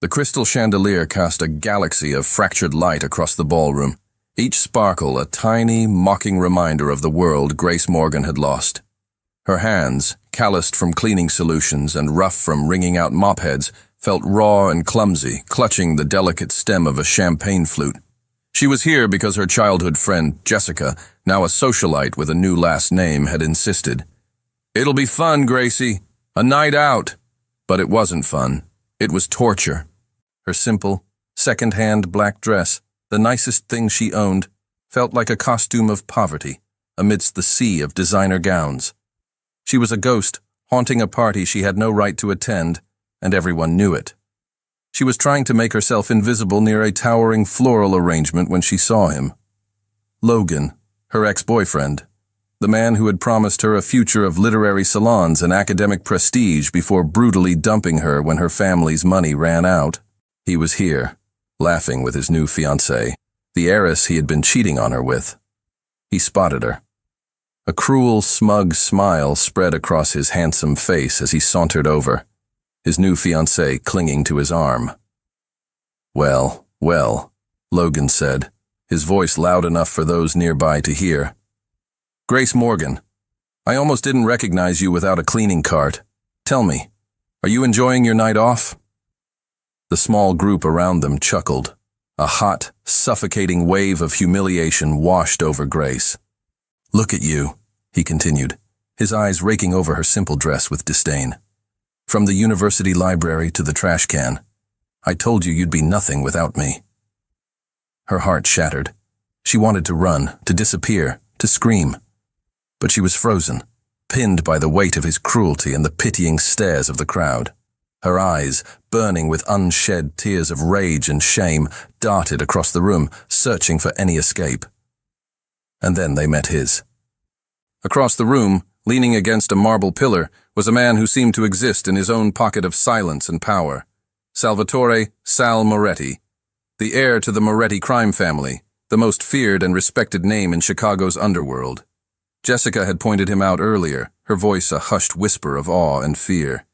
The crystal chandelier cast a galaxy of fractured light across the ballroom, each sparkle a tiny, mocking reminder of the world Grace Morgan had lost. Her hands, calloused from cleaning solutions and rough from wringing out mop heads, felt raw and clumsy, clutching the delicate stem of a champagne flute. She was here because her childhood friend, Jessica, now a socialite with a new last name, had insisted. "It'll be fun, Gracie. A night out." But it wasn't fun. It was torture. Her simple, second-hand black dress, the nicest thing she owned, felt like a costume of poverty amidst the sea of designer gowns. She was a ghost, haunting a party she had no right to attend, and everyone knew it. She was trying to make herself invisible near a towering floral arrangement when she saw him. Logan, her ex-boyfriend, the man who had promised her a future of literary salons and academic prestige before brutally dumping her when her family's money ran out. He was here, laughing with his new fiancée, the heiress he had been cheating on her with. He spotted her. A cruel, smug smile spread across his handsome face as he sauntered over, his new fiancée clinging to his arm. "Well, well," Logan said, his voice loud enough for those nearby to hear. "Grace Morgan, I almost didn't recognize you without a cleaning cart. Tell me, are you enjoying your night off?" The small group around them chuckled. A hot, suffocating wave of humiliation washed over Grace. "Look at you," he continued, his eyes raking over her simple dress with disdain. "From the university library to the trash can. I told you you'd be nothing without me." Her heart shattered. She wanted to run, to disappear, to scream. But she was frozen, pinned by the weight of his cruelty and the pitying stares of the crowd. Her eyes, burning with unshed tears of rage and shame, darted across the room, searching for any escape. And then they met his. Across the room, leaning against a marble pillar, was a man who seemed to exist in his own pocket of silence and power. Salvatore Sal Moretti, the heir to the Moretti crime family, the most feared and respected name in Chicago's underworld. Jessica had pointed him out earlier, her voice a hushed whisper of awe and fear.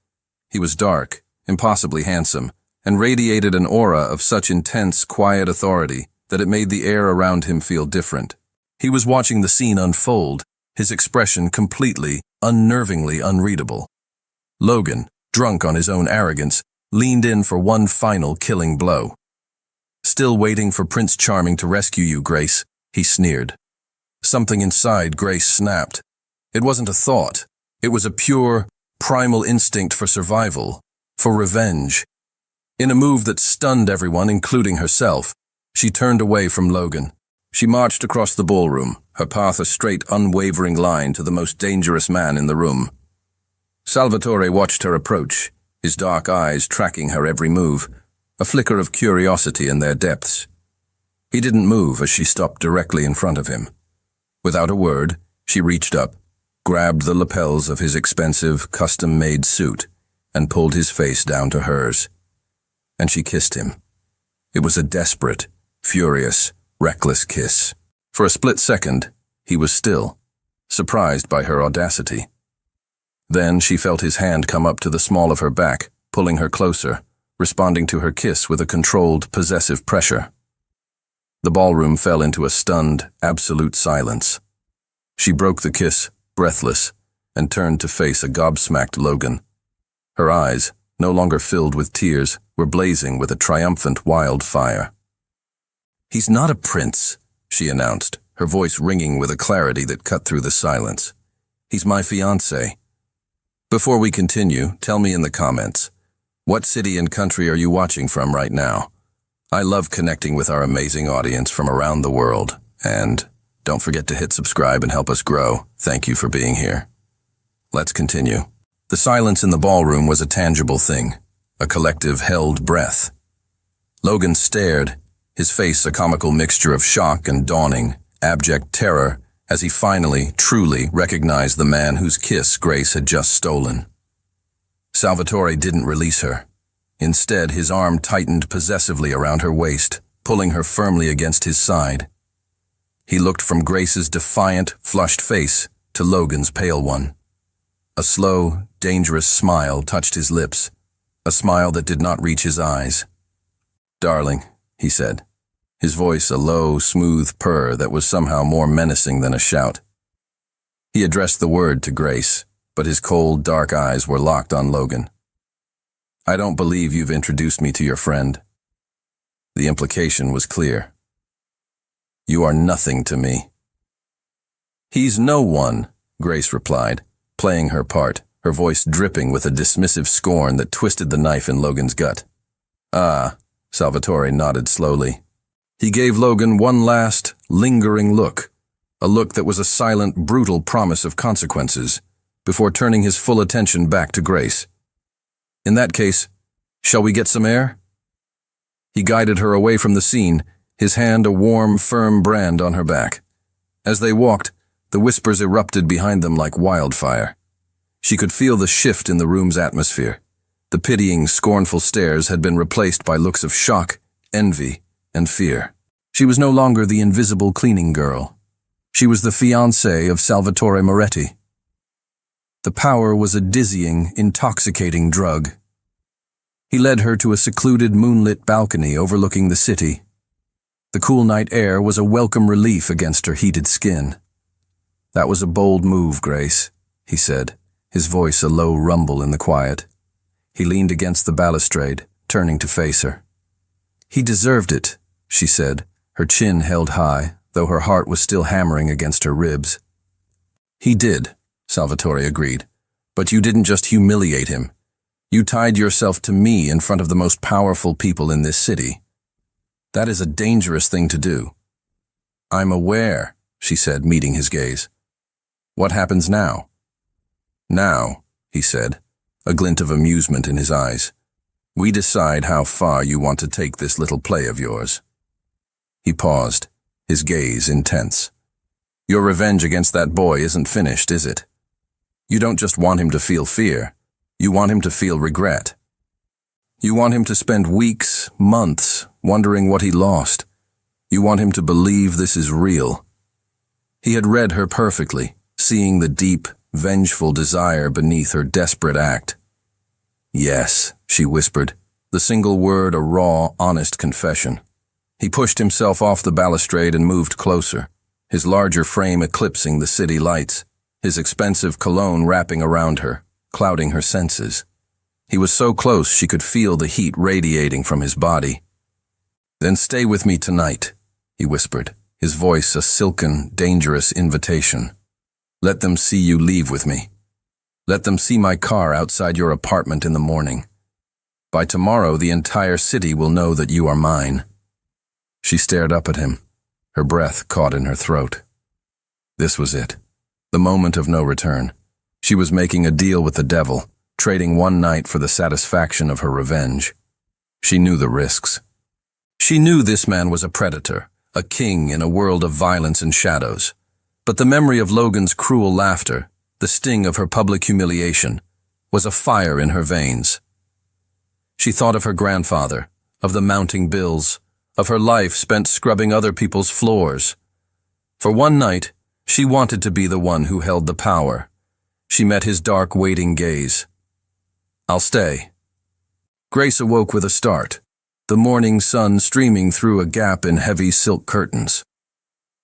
He was dark, impossibly handsome, and radiated an aura of such intense, quiet authority that it made the air around him feel different. He was watching the scene unfold, his expression completely, unnervingly unreadable. Logan, drunk on his own arrogance, leaned in for one final killing blow. "Still waiting for Prince Charming to rescue you, Grace," he sneered. Something inside Grace snapped. It wasn't a thought. It was a pure, primal instinct for survival, for revenge. In a move that stunned everyone, including herself, she turned away from Logan. She marched across the ballroom, her path a straight, unwavering line to the most dangerous man in the room. Salvatore watched her approach, his dark eyes tracking her every move, a flicker of curiosity in their depths. He didn't move as she stopped directly in front of him. Without a word, she reached up, grabbed the lapels of his expensive, custom-made suit, and pulled his face down to hers. And she kissed him. It was a desperate, furious, reckless kiss. For a split second, he was still, surprised by her audacity. Then she felt his hand come up to the small of her back, pulling her closer, responding to her kiss with a controlled, possessive pressure. The ballroom fell into a stunned, absolute silence. She broke the kiss, breathless, and turned to face a gobsmacked Logan. Her eyes, no longer filled with tears, were blazing with a triumphant wildfire. "He's not a prince," she announced, her voice ringing with a clarity that cut through the silence. "He's my fiancé." Before we continue, tell me in the comments, what city and country are you watching from right now? I love connecting with our amazing audience from around the world, and don't forget to hit subscribe and help us grow. Thank you for being here. Let's continue. The silence in the ballroom was a tangible thing, a collective held breath. Logan stared, his face a comical mixture of shock and dawning, abject terror, as he finally, truly recognized the man whose kiss Grace had just stolen. Salvatore didn't release her. Instead, his arm tightened possessively around her waist, pulling her firmly against his side. He looked from Grace's defiant, flushed face to Logan's pale one. A slow, dangerous smile touched his lips, a smile that did not reach his eyes, "Darling," he said, his voice a low, smooth purr that was somehow more menacing than a shout. He addressed the word to Grace, but his cold, dark eyes were locked on Logan. "I don't believe you've introduced me to your friend." The implication was clear. "You are nothing to me." "He's no one," Grace replied, playing her part, her voice dripping with a dismissive scorn that twisted the knife in Logan's gut. "Ah," Salvatore nodded slowly. He gave Logan one last, lingering look, a look that was a silent, brutal promise of consequences, before turning his full attention back to Grace. "In that case, shall we get some air?" He guided her away from the scene, his hand a warm, firm brand on her back. As they walked, the whispers erupted behind them like wildfire. She could feel the shift in the room's atmosphere. The pitying, scornful stares had been replaced by looks of shock, envy, and fear. She was no longer the invisible cleaning girl. She was the fiancée of Salvatore Moretti. The power was a dizzying, intoxicating drug. He led her to a secluded, moonlit balcony overlooking the city. The cool night air was a welcome relief against her heated skin. "That was a bold move, Grace," he said, his voice a low rumble in the quiet. He leaned against the balustrade, turning to face her. "He deserved it," she said, her chin held high, though her heart was still hammering against her ribs. "He did," Salvatore agreed, "but you didn't just humiliate him. You tied yourself to me in front of the most powerful people in this city. That is a dangerous thing to do." "I'm aware," she said, meeting his gaze. "What happens now?" "Now," he said, a glint of amusement in his eyes, "we decide how far you want to take this little play of yours." He paused, his gaze intense. "Your revenge against that boy isn't finished, is it? You don't just want him to feel fear. You want him to feel regret. You want him to spend weeks, months, wondering what he lost. You want him to believe this is real." He had read her perfectly, seeing the deep, vengeful desire beneath her desperate act. "Yes," she whispered, the single word a raw, honest confession. He pushed himself off the balustrade and moved closer, his larger frame eclipsing the city lights, his expensive cologne wrapping around her, clouding her senses. He was so close she could feel the heat radiating from his body. "Then stay with me tonight," he whispered, his voice a silken, dangerous invitation. "Let them see you leave with me. Let them see my car outside your apartment in the morning. By tomorrow, the entire city will know that you are mine." She stared up at him, her breath caught in her throat. This was it, the moment of no return. She was making a deal with the devil, trading one night for the satisfaction of her revenge. She knew the risks. She knew this man was a predator, a king in a world of violence and shadows. But the memory of Logan's cruel laughter, the sting of her public humiliation, was a fire in her veins. She thought of her grandfather, of the mounting bills, of her life spent scrubbing other people's floors. For one night, she wanted to be the one who held the power. She met his dark, waiting gaze. "I'll stay." Grace awoke with a start, the morning sun streaming through a gap in heavy silk curtains.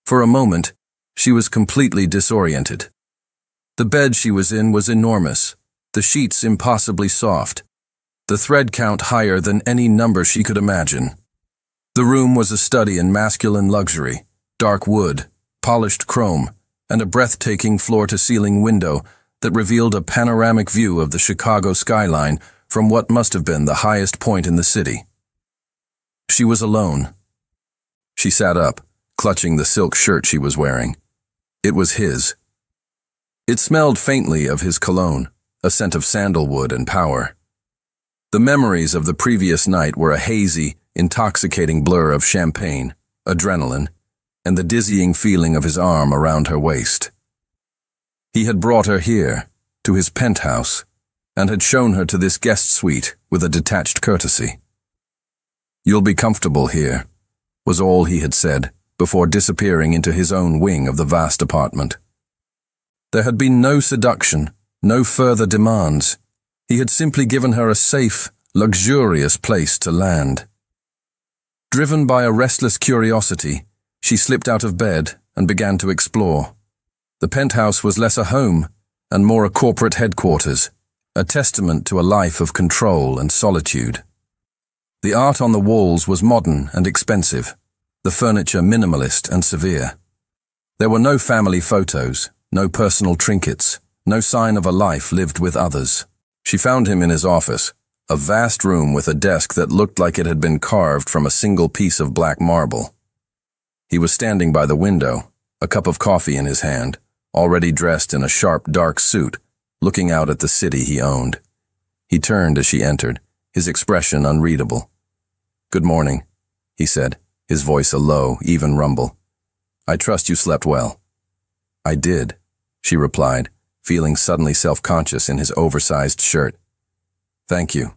For a moment, she was completely disoriented. The bed she was in was enormous, the sheets impossibly soft, the thread count higher than any number she could imagine. The room was a study in masculine luxury, dark wood, polished chrome, and a breathtaking floor-to-ceiling window that revealed a panoramic view of the Chicago skyline from what must have been the highest point in the city. She was alone. She sat up, clutching the silk shirt she was wearing. It was his. It smelled faintly of his cologne, a scent of sandalwood and power. The memories of the previous night were a hazy, intoxicating blur of champagne, adrenaline, and the dizzying feeling of his arm around her waist. He had brought her here, to his penthouse, and had shown her to this guest suite with a detached courtesy. "You'll be comfortable here," was all he had said, before disappearing into his own wing of the vast apartment. There had been no seduction, no further demands. He had simply given her a safe, luxurious place to land. Driven by a restless curiosity, she slipped out of bed and began to explore. The penthouse was less a home and more a corporate headquarters, a testament to a life of control and solitude. The art on the walls was modern and expensive, the furniture minimalist and severe. There were no family photos, no personal trinkets, no sign of a life lived with others. She found him in his office, a vast room with a desk that looked like it had been carved from a single piece of black marble. He was standing by the window, a cup of coffee in his hand, already dressed in a sharp, dark suit, looking out at the city he owned. He turned as she entered, his expression unreadable. "Good morning," he said, his voice a low, even rumble. "I trust you slept well." "I did," she replied, feeling suddenly self-conscious in his oversized shirt. "Thank you."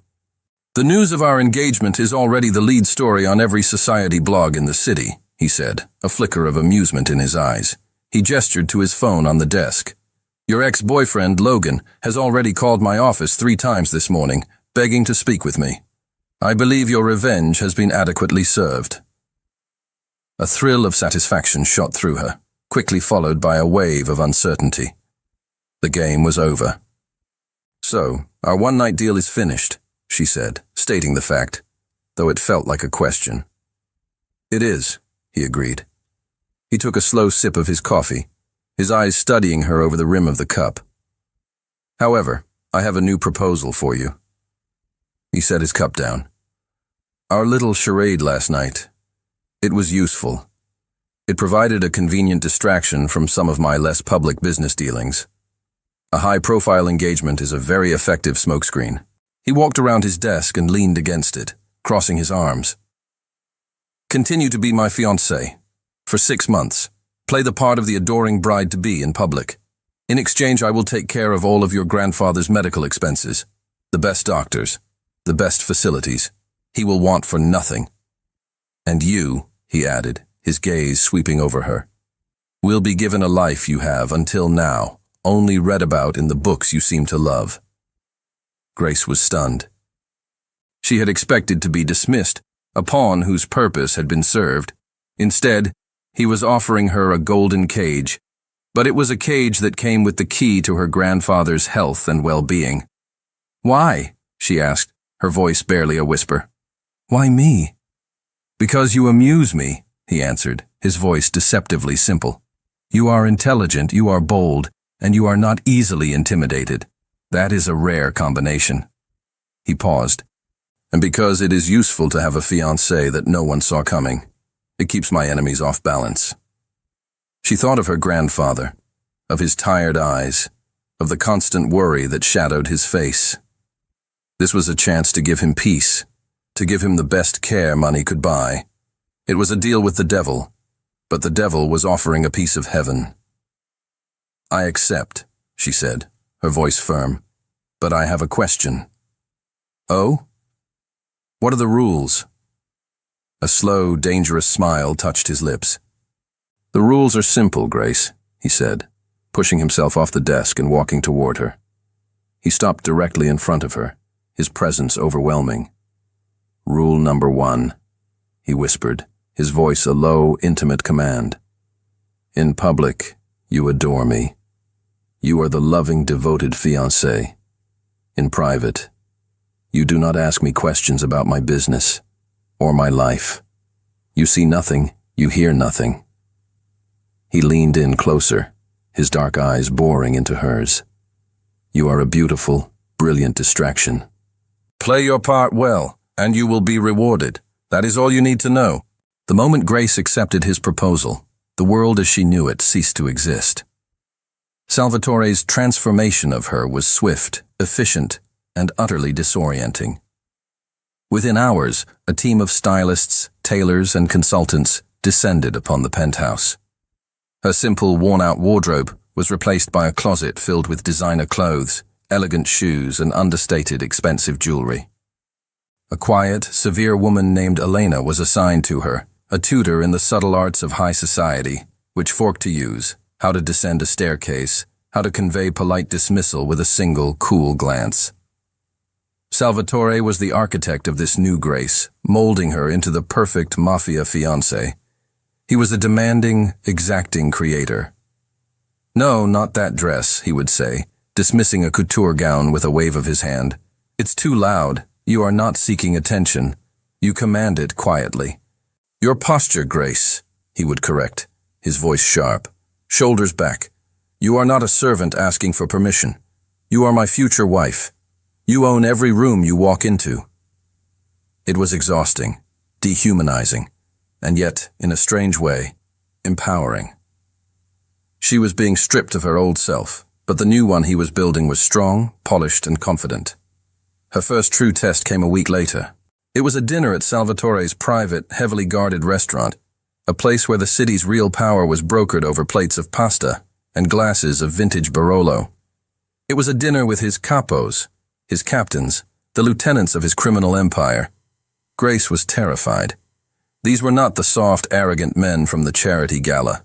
"The news of our engagement is already the lead story on every society blog in the city," he said, a flicker of amusement in his eyes. He gestured to his phone on the desk. "Your ex-boyfriend, Logan, has already called my office 3 times this morning, begging to speak with me. I believe your revenge has been adequately served." A thrill of satisfaction shot through her, quickly followed by a wave of uncertainty. The game was over. "So, our one-night deal is finished," she said, stating the fact, though it felt like a question. "It is," he agreed. He took a slow sip of his coffee, his eyes studying her over the rim of the cup. "However, I have a new proposal for you." He set his cup down. "Our little charade last night, it was useful. It provided a convenient distraction from some of my less public business dealings. A high-profile engagement is a very effective smokescreen." He walked around his desk and leaned against it, crossing his arms. "Continue to be my fiancée. For 6 months. Play the part of the adoring bride-to-be in public. In exchange, I will take care of all of your grandfather's medical expenses. The best doctors. The best facilities. He will want for nothing. And you," he added, his gaze sweeping over her, "will be given a life you have, until now, only read about in the books you seem to love." Grace was stunned. She had expected to be dismissed, a pawn whose purpose had been served. Instead, he was offering her a golden cage, but it was a cage that came with the key to her grandfather's health and well-being. "Why?" she asked, her voice barely a whisper. "Why me?" "Because you amuse me," he answered, his voice deceptively simple. "You are intelligent, you are bold, and you are not easily intimidated. That is a rare combination." He paused. "And because it is useful to have a fiancé that no one saw coming. It keeps my enemies off balance." She thought of her grandfather, of his tired eyes, of the constant worry that shadowed his face. This was a chance to give him peace, to give him the best care money could buy. It was a deal with the devil, but the devil was offering a piece of heaven. "I accept," she said, her voice firm, "but I have a question." "Oh? What are the rules?" A slow, dangerous smile touched his lips. "The rules are simple, Grace," he said, pushing himself off the desk and walking toward her. He stopped directly in front of her, his presence overwhelming. "Rule number 1, he whispered, his voice a low, intimate command. "In public, you adore me. You are the loving, devoted fiancé. In private, you do not ask me questions about my business or my life. You see nothing, you hear nothing." He leaned in closer, his dark eyes boring into hers. "You are a beautiful, brilliant distraction. Play your part well, and you will be rewarded. That is all you need to know." The moment Grace accepted his proposal, the world as she knew it ceased to exist. Salvatore's transformation of her was swift, efficient, and utterly disorienting. Within hours, a team of stylists, tailors, and consultants descended upon the penthouse. Her simple, worn-out wardrobe was replaced by a closet filled with designer clothes, elegant shoes, and understated, expensive jewelry. A quiet, severe woman named Elena was assigned to her, a tutor in the subtle arts of high society, which fork to use, how to descend a staircase, how to convey polite dismissal with a single, cool glance. Salvatore was the architect of this new Grace, molding her into the perfect Mafia fiancé. He was a demanding, exacting creator. "No, not that dress," he would say, dismissing a couture gown with a wave of his hand. "It's too loud. You are not seeking attention. You command it quietly." "Your posture, Grace," he would correct, his voice sharp. "Shoulders back. You are not a servant asking for permission. You are my future wife. You own every room you walk into." It was exhausting, dehumanizing, and yet, in a strange way, empowering. She was being stripped of her old self, but the new one he was building was strong, polished, and confident. Her first true test came a week later. It was a dinner at Salvatore's private, heavily guarded restaurant, a place where the city's real power was brokered over plates of pasta and glasses of vintage Barolo. It was a dinner with his capos, his captains, the lieutenants of his criminal empire. Grace was terrified. These were not the soft, arrogant men from the charity gala.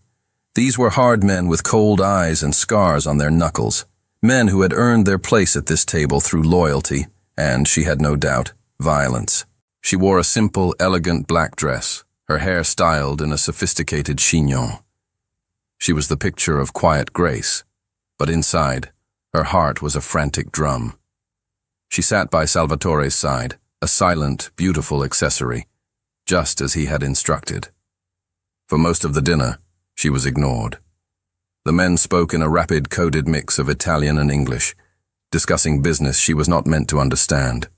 These were hard men with cold eyes and scars on their knuckles, men who had earned their place at this table through loyalty and, she had no doubt, violence. She wore a simple, elegant black dress, her hair styled in a sophisticated chignon. She was the picture of quiet grace, but inside, her heart was a frantic drum. She sat by Salvatore's side, a silent, beautiful accessory, just as he had instructed. For most of the dinner, she was ignored. The men spoke in a rapid, coded mix of Italian and English, discussing business she was not meant to understand.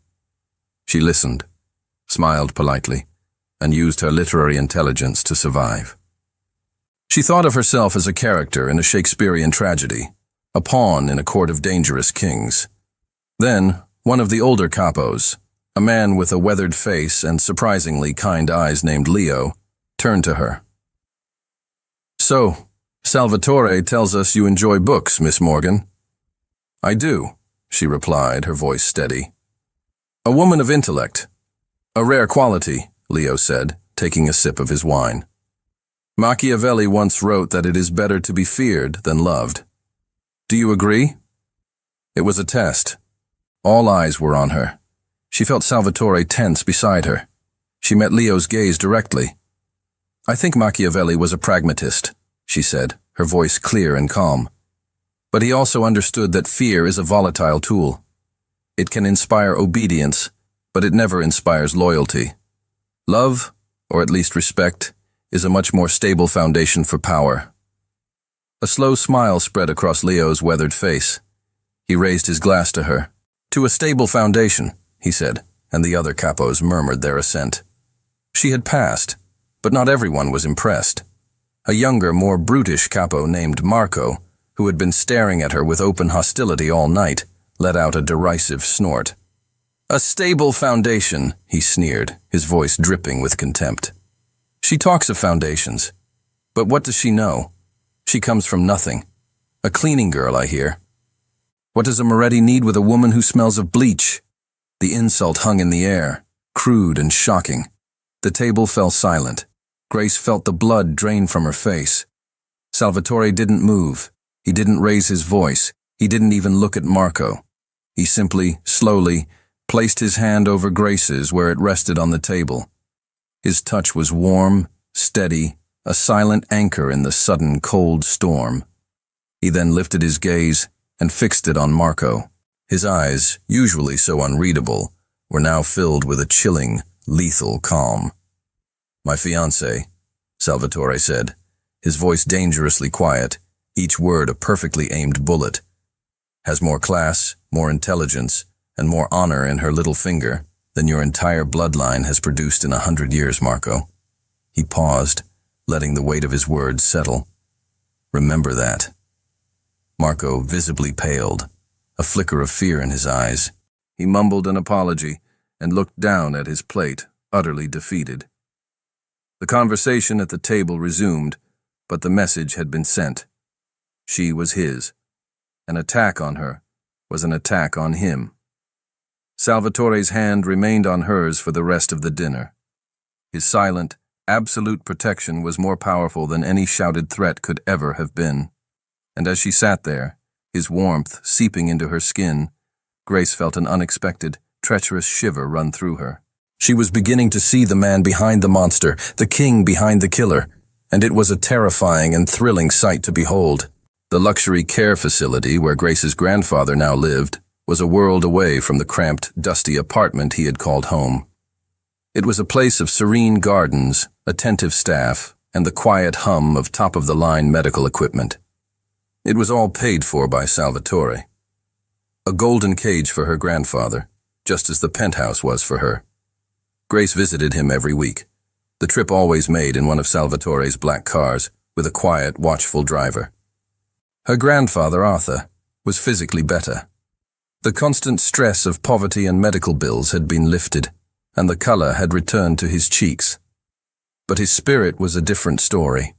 She listened, smiled politely, and used her literary intelligence to survive. She thought of herself as a character in a Shakespearean tragedy, a pawn in a court of dangerous kings. Then, one of the older capos, a man with a weathered face and surprisingly kind eyes named Leo, turned to her. "So, Salvatore tells us you enjoy books, Miss Morgan." "I do," she replied, her voice steady. "A woman of intellect. A rare quality," Leo said, taking a sip of his wine. "Machiavelli once wrote that it is better to be feared than loved. Do you agree?" It was a test. All eyes were on her. She felt Salvatore tense beside her. She met Leo's gaze directly. "I think Machiavelli was a pragmatist," she said, her voice clear and calm. "But he also understood that fear is a volatile tool. It can inspire obedience, but it never inspires loyalty. Love, or at least respect, is a much more stable foundation for power." A slow smile spread across Leo's weathered face. He raised his glass to her. "To a stable foundation," he said, and the other capos murmured their assent. She had passed, but not everyone was impressed. A younger, more brutish capo named Marco, who had been staring at her with open hostility all night, let out a derisive snort. "A stable foundation," he sneered, his voice dripping with contempt. "She talks of foundations, but what does she know? She comes from nothing. A cleaning girl, I hear. What does a Moretti need with a woman who smells of bleach?" The insult hung in the air, crude and shocking. The table fell silent. Grace felt the blood drain from her face. Salvatore didn't move. He didn't raise his voice. He didn't even look at Marco. He simply, slowly, placed his hand over Grace's where it rested on the table. His touch was warm, steady, a silent anchor in the sudden cold storm. He then lifted his gaze and fixed it on Marco. His eyes, usually so unreadable, were now filled with a chilling, lethal calm. "My fiancé," Salvatore said, his voice dangerously quiet, each word a perfectly aimed bullet, "has more class, more intelligence, and more honor in her little finger than your entire bloodline has produced in 100 years, Marco." He paused, letting the weight of his words settle. "Remember that." Marco visibly paled, a flicker of fear in his eyes. He mumbled an apology and looked down at his plate, utterly defeated. The conversation at the table resumed, but the message had been sent. She was his. An attack on her was an attack on him. Salvatore's hand remained on hers for the rest of the dinner. His silent, absolute protection was more powerful than any shouted threat could ever have been. And as she sat there, his warmth seeping into her skin, Grace felt an unexpected, treacherous shiver run through her. She was beginning to see the man behind the monster, the king behind the killer, and it was a terrifying and thrilling sight to behold. The luxury care facility where Grace's grandfather now lived was a world away from the cramped, dusty apartment he had called home. It was a place of serene gardens, attentive staff, and the quiet hum of top-of-the-line medical equipment. It was all paid for by Salvatore. A golden cage for her grandfather, just as the penthouse was for her. Grace visited him every week, the trip always made in one of Salvatore's black cars, with a quiet, watchful driver. Her grandfather, Arthur, was physically better. The constant stress of poverty and medical bills had been lifted, and the color had returned to his cheeks. But his spirit was a different story.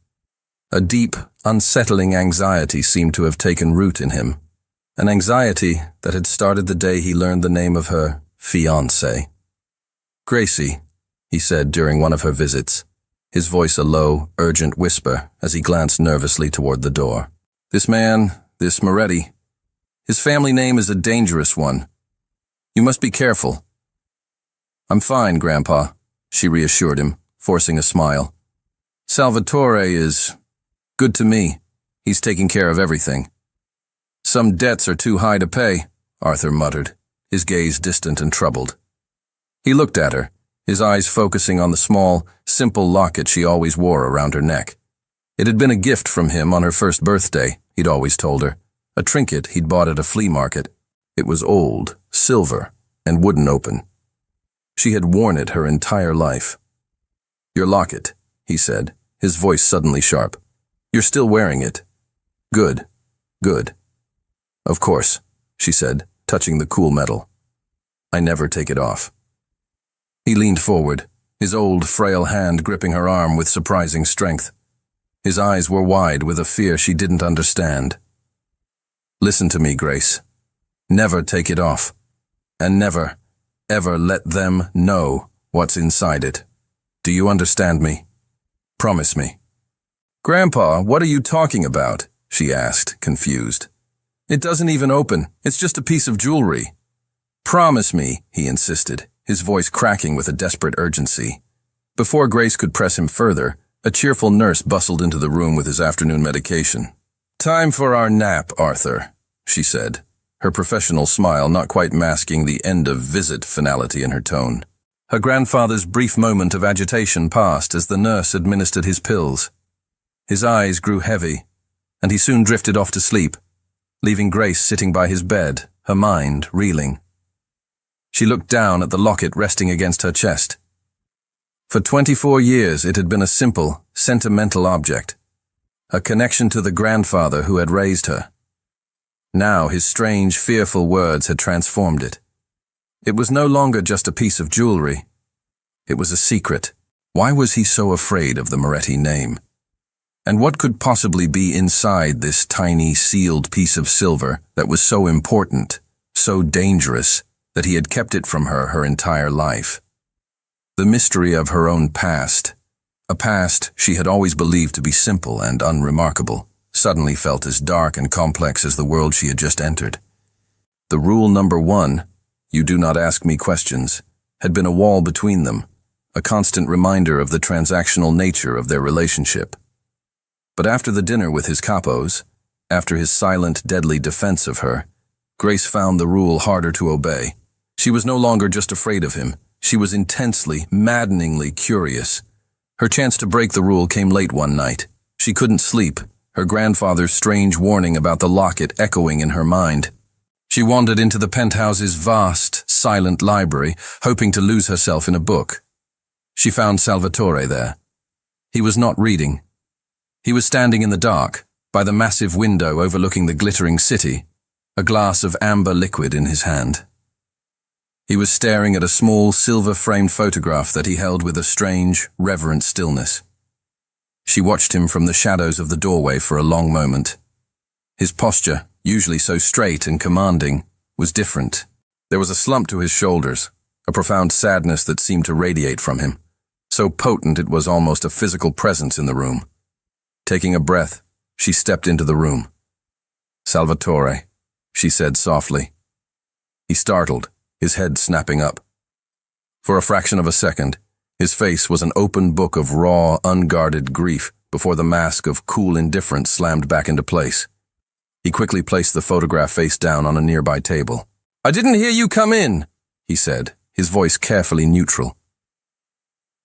A deep, unsettling anxiety seemed to have taken root in him, an anxiety that had started the day he learned the name of her fiancée. "Gracie," he said during one of her visits, his voice a low, urgent whisper as he glanced nervously toward the door. "This man, this Moretti, his family name is a dangerous one. You must be careful." "I'm fine, Grandpa," she reassured him, forcing a smile. "Salvatore is good to me. He's taking care of everything." "Some debts are too high to pay," Arthur muttered, his gaze distant and troubled. He looked at her, his eyes focusing on the small, simple locket she always wore around her neck. It had been a gift from him on her first birthday, he'd always told her, a trinket he'd bought at a flea market. It was old, silver, and wouldn't open. She had worn it her entire life. "Your locket," he said, his voice suddenly sharp. "You're still wearing it. Good, good." "Of course," she said, touching the cool metal. "I never take it off." He leaned forward, his old, frail hand gripping her arm with surprising strength. His eyes were wide with a fear she didn't understand. "Listen to me, Grace. Never take it off. And never, ever let them know what's inside it. Do you understand me? Promise me." "Grandpa, what are you talking about?" she asked, confused. "It doesn't even open. It's just a piece of jewelry." "Promise me," he insisted, his voice cracking with a desperate urgency. Before Grace could press him further, a cheerful nurse bustled into the room with his afternoon medication. "Time for our nap, Arthur," she said, her professional smile not quite masking the end-of-visit finality in her tone. Her grandfather's brief moment of agitation passed as the nurse administered his pills. His eyes grew heavy, and he soon drifted off to sleep, leaving Grace sitting by his bed, her mind reeling. She looked down at the locket resting against her chest. For 24 years it had been a simple, sentimental object, a connection to the grandfather who had raised her. Now his strange, fearful words had transformed it. It was no longer just a piece of jewelry. It was a secret. Why was he so afraid of the Moretti name? And what could possibly be inside this tiny, sealed piece of silver that was so important, so dangerous, that he had kept it from her entire life? The mystery of her own past, a past she had always believed to be simple and unremarkable, suddenly felt as dark and complex as the world she had just entered. The rule number 1, "You do not ask me questions," had been a wall between them, a constant reminder of the transactional nature of their relationship. But after the dinner with his capos, after his silent, deadly defense of her, Grace found the rule harder to obey. She was no longer just afraid of him. She was intensely, maddeningly curious. Her chance to break the rule came late one night. She couldn't sleep, her grandfather's strange warning about the locket echoing in her mind. She wandered into the penthouse's vast, silent library, hoping to lose herself in a book. She found Salvatore there. He was not reading. He was standing in the dark, by the massive window overlooking the glittering city, a glass of amber liquid in his hand. He was staring at a small, silver-framed photograph that he held with a strange, reverent stillness. She watched him from the shadows of the doorway for a long moment. His posture, usually so straight and commanding, was different. There was a slump to his shoulders, a profound sadness that seemed to radiate from him, so potent it was almost a physical presence in the room. Taking a breath, she stepped into the room. "Salvatore," she said softly. He startled, his head snapping up. For a fraction of a second, his face was an open book of raw, unguarded grief before the mask of cool indifference slammed back into place. He quickly placed the photograph face down on a nearby table. "I didn't hear you come in," he said, his voice carefully neutral.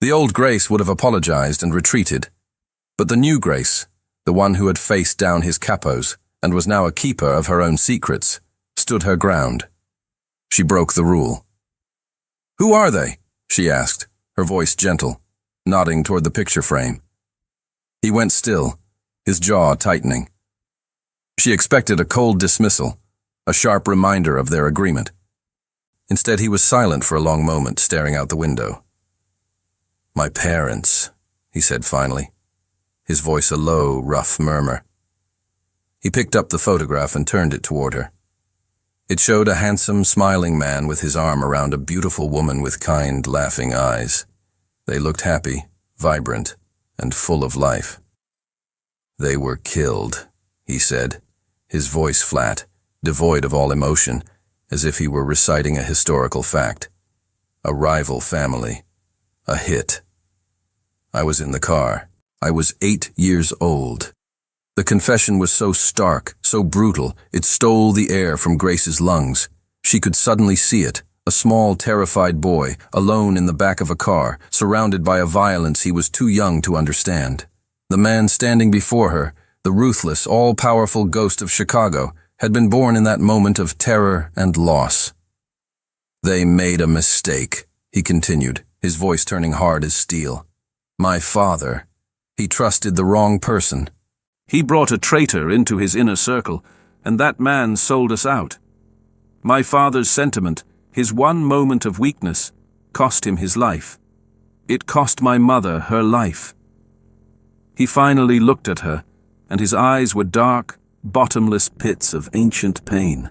The old Grace would have apologized and retreated, but the new Grace, the one who had faced down his capos and was now a keeper of her own secrets, stood her ground. She broke the rule. "Who are they?" she asked, her voice gentle, nodding toward the picture frame. He went still, his jaw tightening. She expected a cold dismissal, a sharp reminder of their agreement. Instead, he was silent for a long moment, staring out the window. "My parents," he said finally, his voice a low, rough murmur. He picked up the photograph and turned it toward her. It showed a handsome, smiling man with his arm around a beautiful woman with kind, laughing eyes. They looked happy, vibrant, and full of life. "They were killed," he said, his voice flat, devoid of all emotion, as if he were reciting a historical fact. "A rival family. A hit. I was in the car. I was 8 years old." The confession was so stark, so brutal, it stole the air from Grace's lungs. She could suddenly see it, a small, terrified boy, alone in the back of a car, surrounded by a violence he was too young to understand. The man standing before her, the ruthless, all-powerful ghost of Chicago, had been born in that moment of terror and loss. "They made a mistake," he continued, his voice turning hard as steel. "My father, he trusted the wrong person. He brought a traitor into his inner circle, and that man sold us out. My father's sentiment, his one moment of weakness, cost him his life. It cost my mother her life." He finally looked at her, and his eyes were dark, bottomless pits of ancient pain.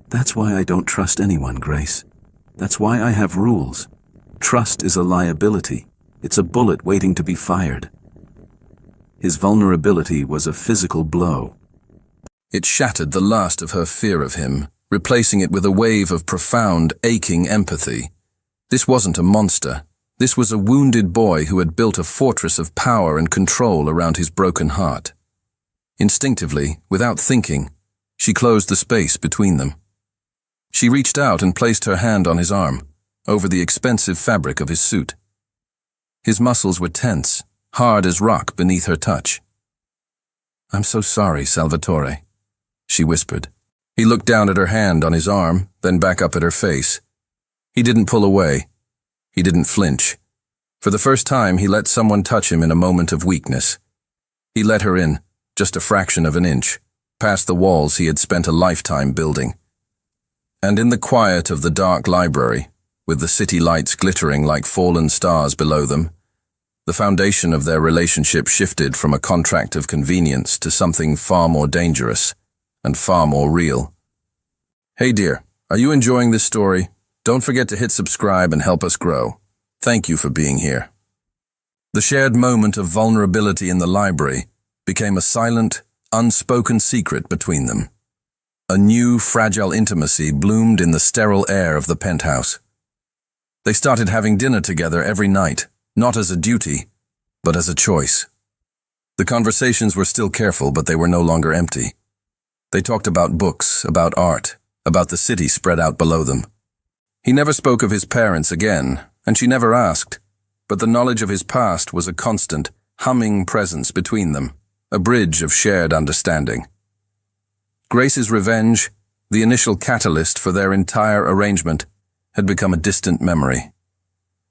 "That's why I don't trust anyone, Grace. That's why I have rules. Trust is a liability. It's a bullet waiting to be fired." His vulnerability was a physical blow. It shattered the last of her fear of him, replacing it with a wave of profound, aching empathy. This wasn't a monster. This was a wounded boy who had built a fortress of power and control around his broken heart. Instinctively, without thinking, she closed the space between them. She reached out and placed her hand on his arm, over the expensive fabric of his suit. His muscles were tense, hard as rock beneath her touch. "I'm so sorry, Salvatore," she whispered. He looked down at her hand on his arm, then back up at her face. He didn't pull away. He didn't flinch. For the first time, he let someone touch him in a moment of weakness. He let her in, just a fraction of an inch, past the walls he had spent a lifetime building. And in the quiet of the dark library, with the city lights glittering like fallen stars below them, the foundation of their relationship shifted from a contract of convenience to something far more dangerous and far more real. Hey dear, are you enjoying this story? Don't forget to hit subscribe and help us grow. Thank you for being here. The shared moment of vulnerability in the library became a silent, unspoken secret between them. A new, fragile intimacy bloomed in the sterile air of the penthouse. They started having dinner together every night, not as a duty, but as a choice. The conversations were still careful, but they were no longer empty. They talked about books, about art, about the city spread out below them. He never spoke of his parents again, and she never asked, but the knowledge of his past was a constant, humming presence between them, a bridge of shared understanding. Grace's revenge, the initial catalyst for their entire arrangement, had become a distant memory.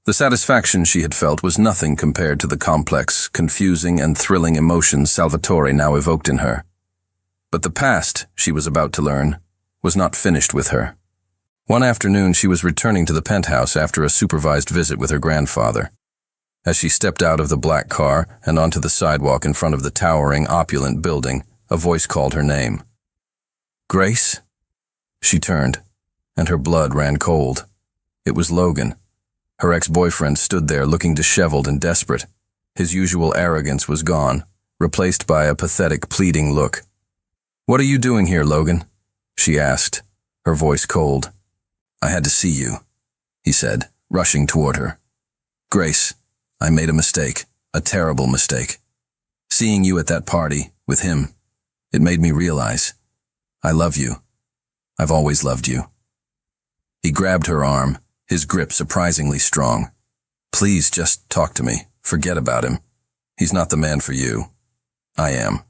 The satisfaction she had felt was nothing compared to the complex, confusing, and thrilling emotions Salvatore now evoked in her. But the past, she was about to learn, was not finished with her. One afternoon she was returning to the penthouse after a supervised visit with her grandfather. As she stepped out of the black car and onto the sidewalk in front of the towering, opulent building, a voice called her name. "Grace?" She turned, and her blood ran cold. It was Logan. Her ex-boyfriend stood there looking disheveled and desperate. His usual arrogance was gone, replaced by a pathetic, pleading look. "What are you doing here, Logan?" she asked, her voice cold. I had to see you, he said, rushing toward her. Grace, I made a mistake, a terrible mistake. Seeing you at that party, with him, it made me realize, I love you. I've always loved you. He grabbed her arm, his grip surprisingly strong. Please just talk to me. Forget about him. He's not the man for you. I am.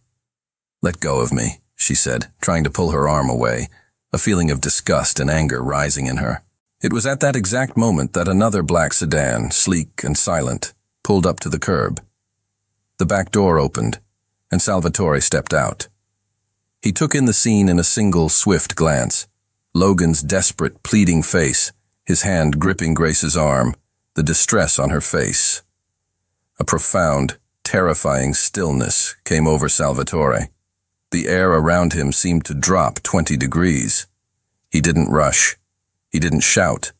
Let go of me, she said, trying to pull her arm away, a feeling of disgust and anger rising in her. It was at that exact moment that another black sedan, sleek and silent, pulled up to the curb. The back door opened, and Salvatore stepped out. He took in the scene in a single swift glance. Logan's desperate, pleading face, his hand gripping Grace's arm, the distress on her face. A profound, terrifying stillness came over Salvatore. The air around him seemed to drop 20 degrees. He didn't rush. He didn't shout.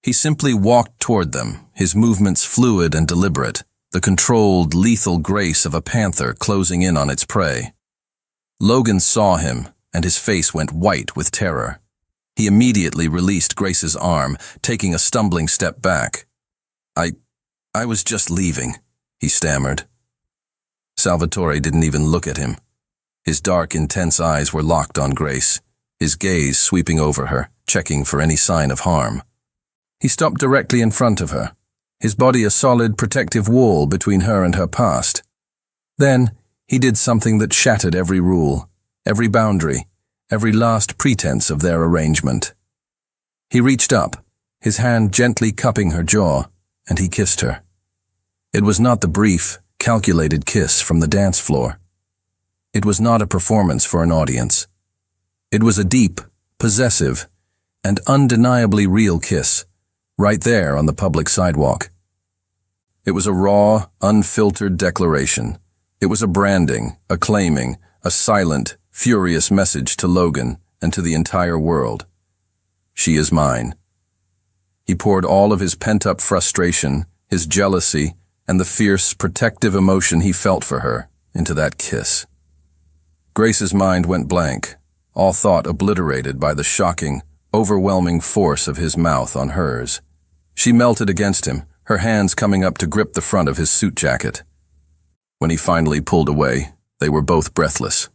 He simply walked toward them, his movements fluid and deliberate, the controlled, lethal grace of a panther closing in on its prey. Logan saw him, and his face went white with terror. He immediately released Grace's arm, taking a stumbling step back. I was just leaving, he stammered. Salvatore didn't even look at him. His dark, intense eyes were locked on Grace, his gaze sweeping over her, checking for any sign of harm. He stopped directly in front of her, his body a solid, protective wall between her and her past. Then, he did something that shattered every rule, every boundary, every last pretense of their arrangement. He reached up, his hand gently cupping her jaw, and he kissed her. It was not the brief, calculated kiss from the dance floor. It was not a performance for an audience. It was a deep, possessive, and undeniably real kiss, right there on the public sidewalk. It was a raw, unfiltered declaration. It was a branding, a claiming, a silent, furious message to Logan and to the entire world. She is mine. He poured all of his pent-up frustration, his jealousy, and the fierce, protective emotion he felt for her into that kiss. Grace's mind went blank, all thought obliterated by the shocking, overwhelming force of his mouth on hers. She melted against him, her hands coming up to grip the front of his suit jacket. When he finally pulled away, they were both breathless.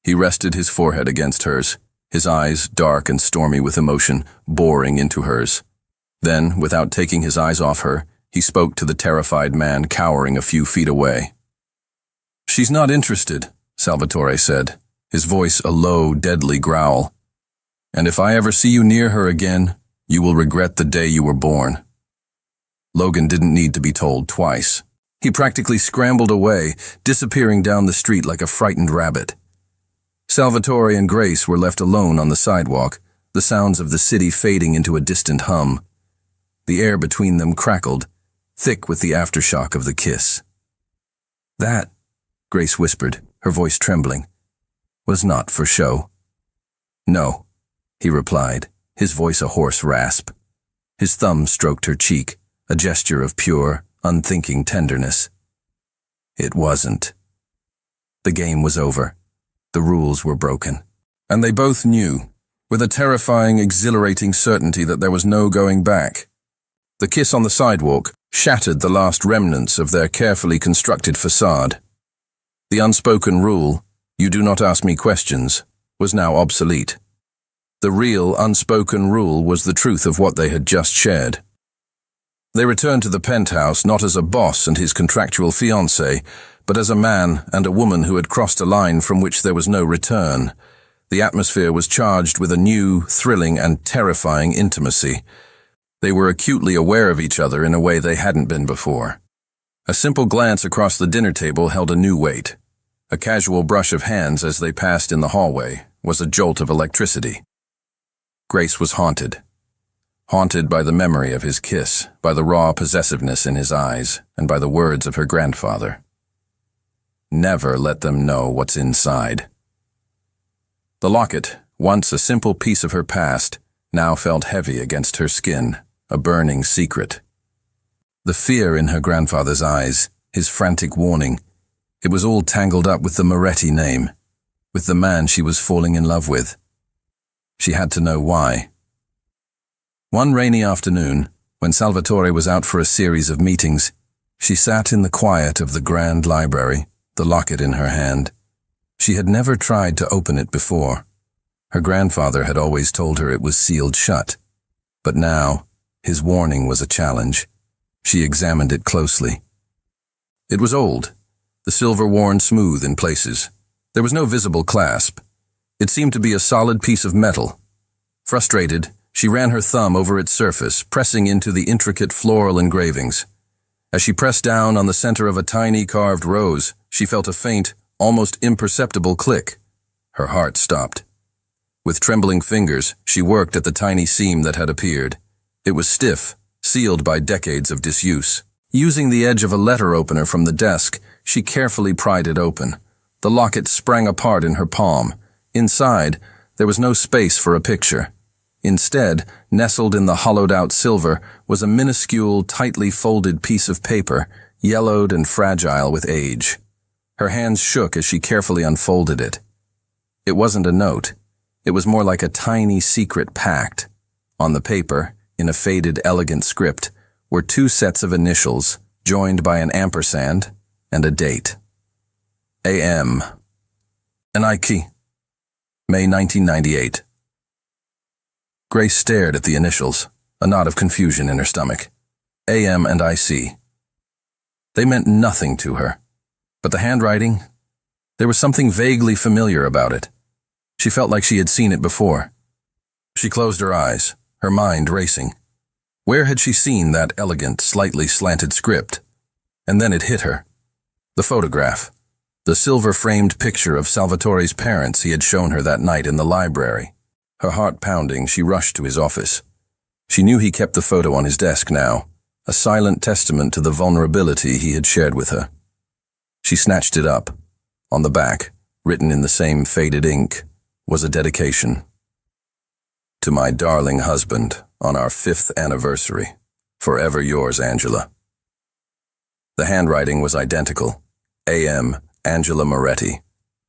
He rested his forehead against hers, his eyes, dark and stormy with emotion, boring into hers. Then, without taking his eyes off her, he spoke to the terrified man cowering a few feet away. "She's not interested," Salvatore said, his voice a low, deadly growl. "And if I ever see you near her again, you will regret the day you were born." Logan didn't need to be told twice. He practically scrambled away, disappearing down the street like a frightened rabbit. Salvatore and Grace were left alone on the sidewalk, the sounds of the city fading into a distant hum. The air between them crackled, thick with the aftershock of the kiss. "That," Grace whispered, her voice trembling, "was not for show." "No," he replied, his voice a hoarse rasp. His thumb stroked her cheek, a gesture of pure, unthinking tenderness. "It wasn't." The game was over. The rules were broken. And they both knew, with a terrifying, exhilarating certainty that there was no going back. The kiss on the sidewalk shattered the last remnants of their carefully constructed facade. The unspoken rule, "You do not ask me questions," was now obsolete. The real, unspoken rule was the truth of what they had just shared. They returned to the penthouse not as a boss and his contractual fiancé, but as a man and a woman who had crossed a line from which there was no return. The atmosphere was charged with a new, thrilling and terrifying intimacy. They were acutely aware of each other in a way they hadn't been before. A simple glance across the dinner table held a new weight. A casual brush of hands as they passed in the hallway was a jolt of electricity. Grace was haunted. Haunted by the memory of his kiss, by the raw possessiveness in his eyes, and by the words of her grandfather. Never let them know what's inside. The locket, once a simple piece of her past, now felt heavy against her skin, a burning secret. The fear in her grandfather's eyes, his frantic warning, it was all tangled up with the Moretti name, with the man she was falling in love with. She had to know why. One rainy afternoon, when Salvatore was out for a series of meetings, she sat in the quiet of the grand library, the locket in her hand. She had never tried to open it before. Her grandfather had always told her it was sealed shut. But now, his warning was a challenge. She examined it closely. It was old, the silver worn smooth in places. There was no visible clasp. It seemed to be a solid piece of metal. Frustrated, she ran her thumb over its surface, pressing into the intricate floral engravings. As she pressed down on the center of a tiny carved rose, she felt a faint, almost imperceptible click. Her heart stopped. With trembling fingers, she worked at the tiny seam that had appeared. It was stiff, sealed by decades of disuse. Using the edge of a letter opener from the desk, she carefully pried it open. The locket sprang apart in her palm. Inside, there was no space for a picture. Instead, nestled in the hollowed-out silver, was a minuscule, tightly folded piece of paper, yellowed and fragile with age. Her hands shook as she carefully unfolded it. It wasn't a note. It was more like a tiny secret pact. On the paper, in a faded, elegant script, were two sets of initials, joined by an ampersand and a date. A.M. Nike. May 1998. Grace stared at the initials, a knot of confusion in her stomach. A.M. and I.C. They meant nothing to her. But the handwriting? There was something vaguely familiar about it. She felt like she had seen it before. She closed her eyes, her mind racing. Where had she seen that elegant, slightly slanted script? And then it hit her. The photograph. The silver-framed picture of Salvatore's parents he had shown her that night in the library. Her heart pounding, she rushed to his office. She knew he kept the photo on his desk now, a silent testament to the vulnerability he had shared with her. She snatched it up. On the back, written in the same faded ink, was a dedication. To my darling husband, on our 5th anniversary. Forever yours, Angela. The handwriting was identical. A.M. Angela Moretti.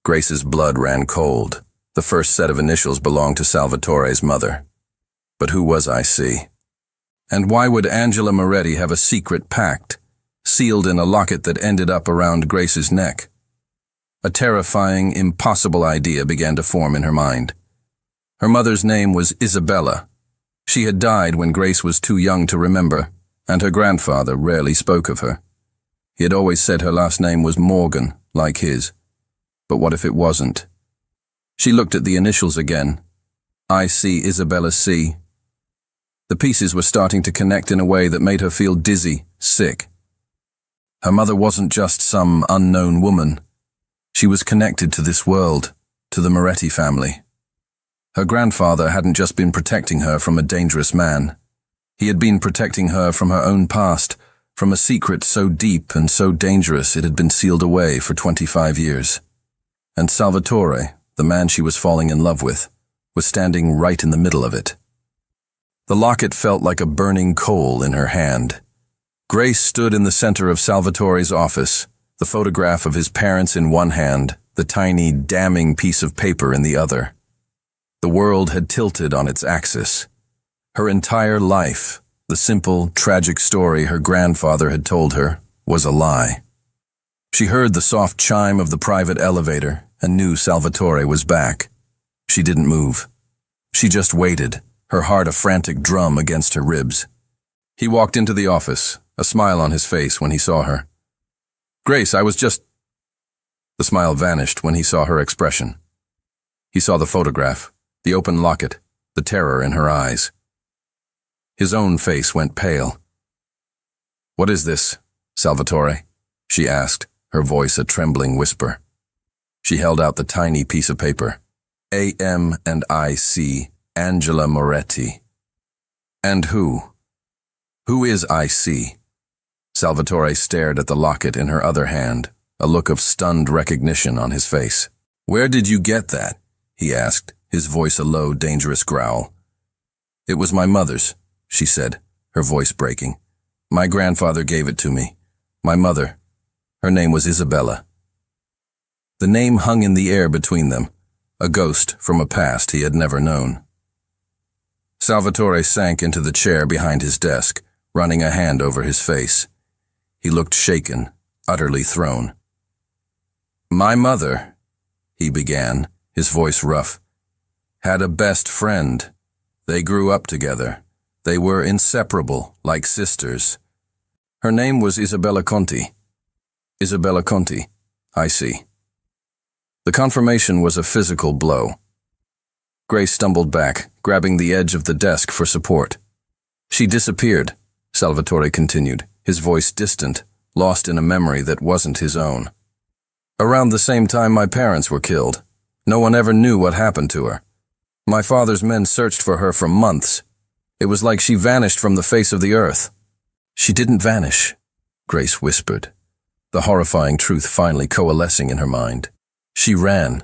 Grace's blood ran cold. The first set of initials belonged to Salvatore's mother. But who was I.C.? And why would Angela Moretti have a secret pact, sealed in a locket that ended up around Grace's neck? A terrifying, impossible idea began to form in her mind. Her mother's name was Isabella. She had died when Grace was too young to remember, and her grandfather rarely spoke of her. He had always said her last name was Morgan, like his. But what if it wasn't? She looked at the initials again. I.C. Isabella C. The pieces were starting to connect in a way that made her feel dizzy, sick. Her mother wasn't just some unknown woman. She was connected to this world, to the Moretti family. Her grandfather hadn't just been protecting her from a dangerous man. He had been protecting her from her own past, from a secret so deep and so dangerous it had been sealed away for 25 years. And Salvatore, the man she was falling in love with, was standing right in the middle of it. The locket felt like a burning coal in her hand. Grace stood in the center of Salvatore's office, the photograph of his parents in one hand, the tiny, damning piece of paper in the other. The world had tilted on its axis. Her entire life, the simple, tragic story her grandfather had told her, was a lie. She heard the soft chime of the private elevator and knew Salvatore was back. She didn't move. She just waited, her heart a frantic drum against her ribs. He walked into the office, a smile on his face when he saw her. "Grace, I was just—" The smile vanished when he saw her expression. He saw the photograph, the open locket, the terror in her eyes. His own face went pale. "What is this, Salvatore?" she asked, her voice a trembling whisper. She held out the tiny piece of paper. A.M. and I.C. Angela Moretti. And who? Who is I.C.? Salvatore stared at the locket in her other hand, a look of stunned recognition on his face. "Where did you get that?" he asked, his voice a low, dangerous growl. "It was my mother's," she said, her voice breaking. "My grandfather gave it to me. My mother. Her name was Isabella." The name hung in the air between them, a ghost from a past he had never known. Salvatore sank into the chair behind his desk, running a hand over his face. He looked shaken, utterly thrown. "My mother," he began, his voice rough, "had a best friend. They grew up together. They were inseparable, like sisters. Her name was Isabella Conti." "Isabella Conti. I see." The confirmation was a physical blow. Grace stumbled back, grabbing the edge of the desk for support. "She disappeared," Salvatore continued, his voice distant, lost in a memory that wasn't his own. "Around the same time my parents were killed. No one ever knew what happened to her. My father's men searched for her for months. It was like she vanished from the face of the earth." "She didn't vanish," Grace whispered, the horrifying truth finally coalescing in her mind. "She ran.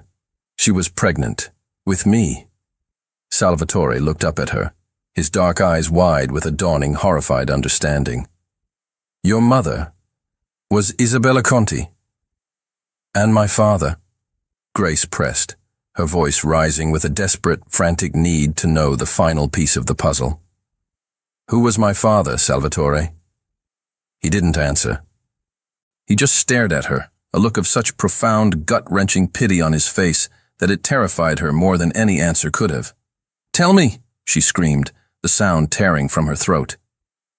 She was pregnant. With me." Salvatore looked up at her, his dark eyes wide with a dawning, horrified understanding. "Your mother was Isabella Conti?" "And my father," Grace pressed, her voice rising with a desperate, frantic need to know the final piece of the puzzle. "Who was my father, Salvatore?" He didn't answer. He just stared at her, a look of such profound, gut-wrenching pity on his face that it terrified her more than any answer could have. "Tell me," she screamed, the sound tearing from her throat.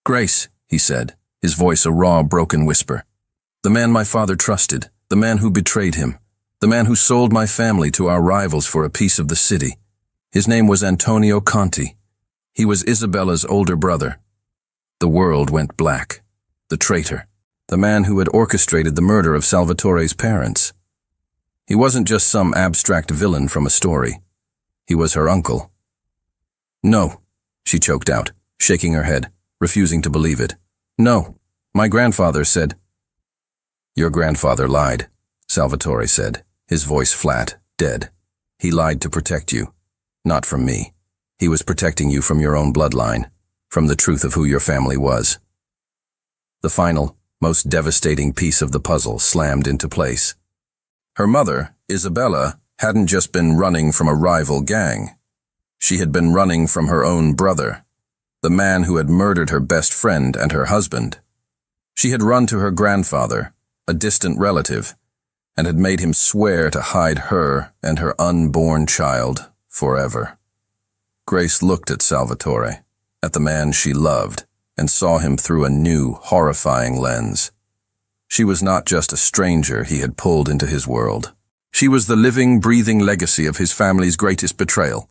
"Grace," he said, his voice a raw, broken whisper. "The man my father trusted, the man who betrayed him, the man who sold my family to our rivals for a piece of the city. His name was Antonio Conti. He was Isabella's older brother." The world went black. The traitor, the man who had orchestrated the murder of Salvatore's parents. He wasn't just some abstract villain from a story. He was her uncle. "No," she choked out, shaking her head, refusing to believe it. "No, my grandfather said—" "Your grandfather lied," Salvatore said, his voice flat, dead. "He lied to protect you. Not from me. He was protecting you from your own bloodline, from the truth of who your family was." The final, most devastating piece of the puzzle slammed into place. Her mother, Isabella, hadn't just been running from a rival gang. She had been running from her own brother, the man who had murdered her best friend and her husband. She had run to her grandfather, a distant relative, and had made him swear to hide her and her unborn child forever. Grace looked at Salvatore, at the man she loved, and saw him through a new, horrifying lens. She was not just a stranger he had pulled into his world. She was the living, breathing legacy of his family's greatest betrayal,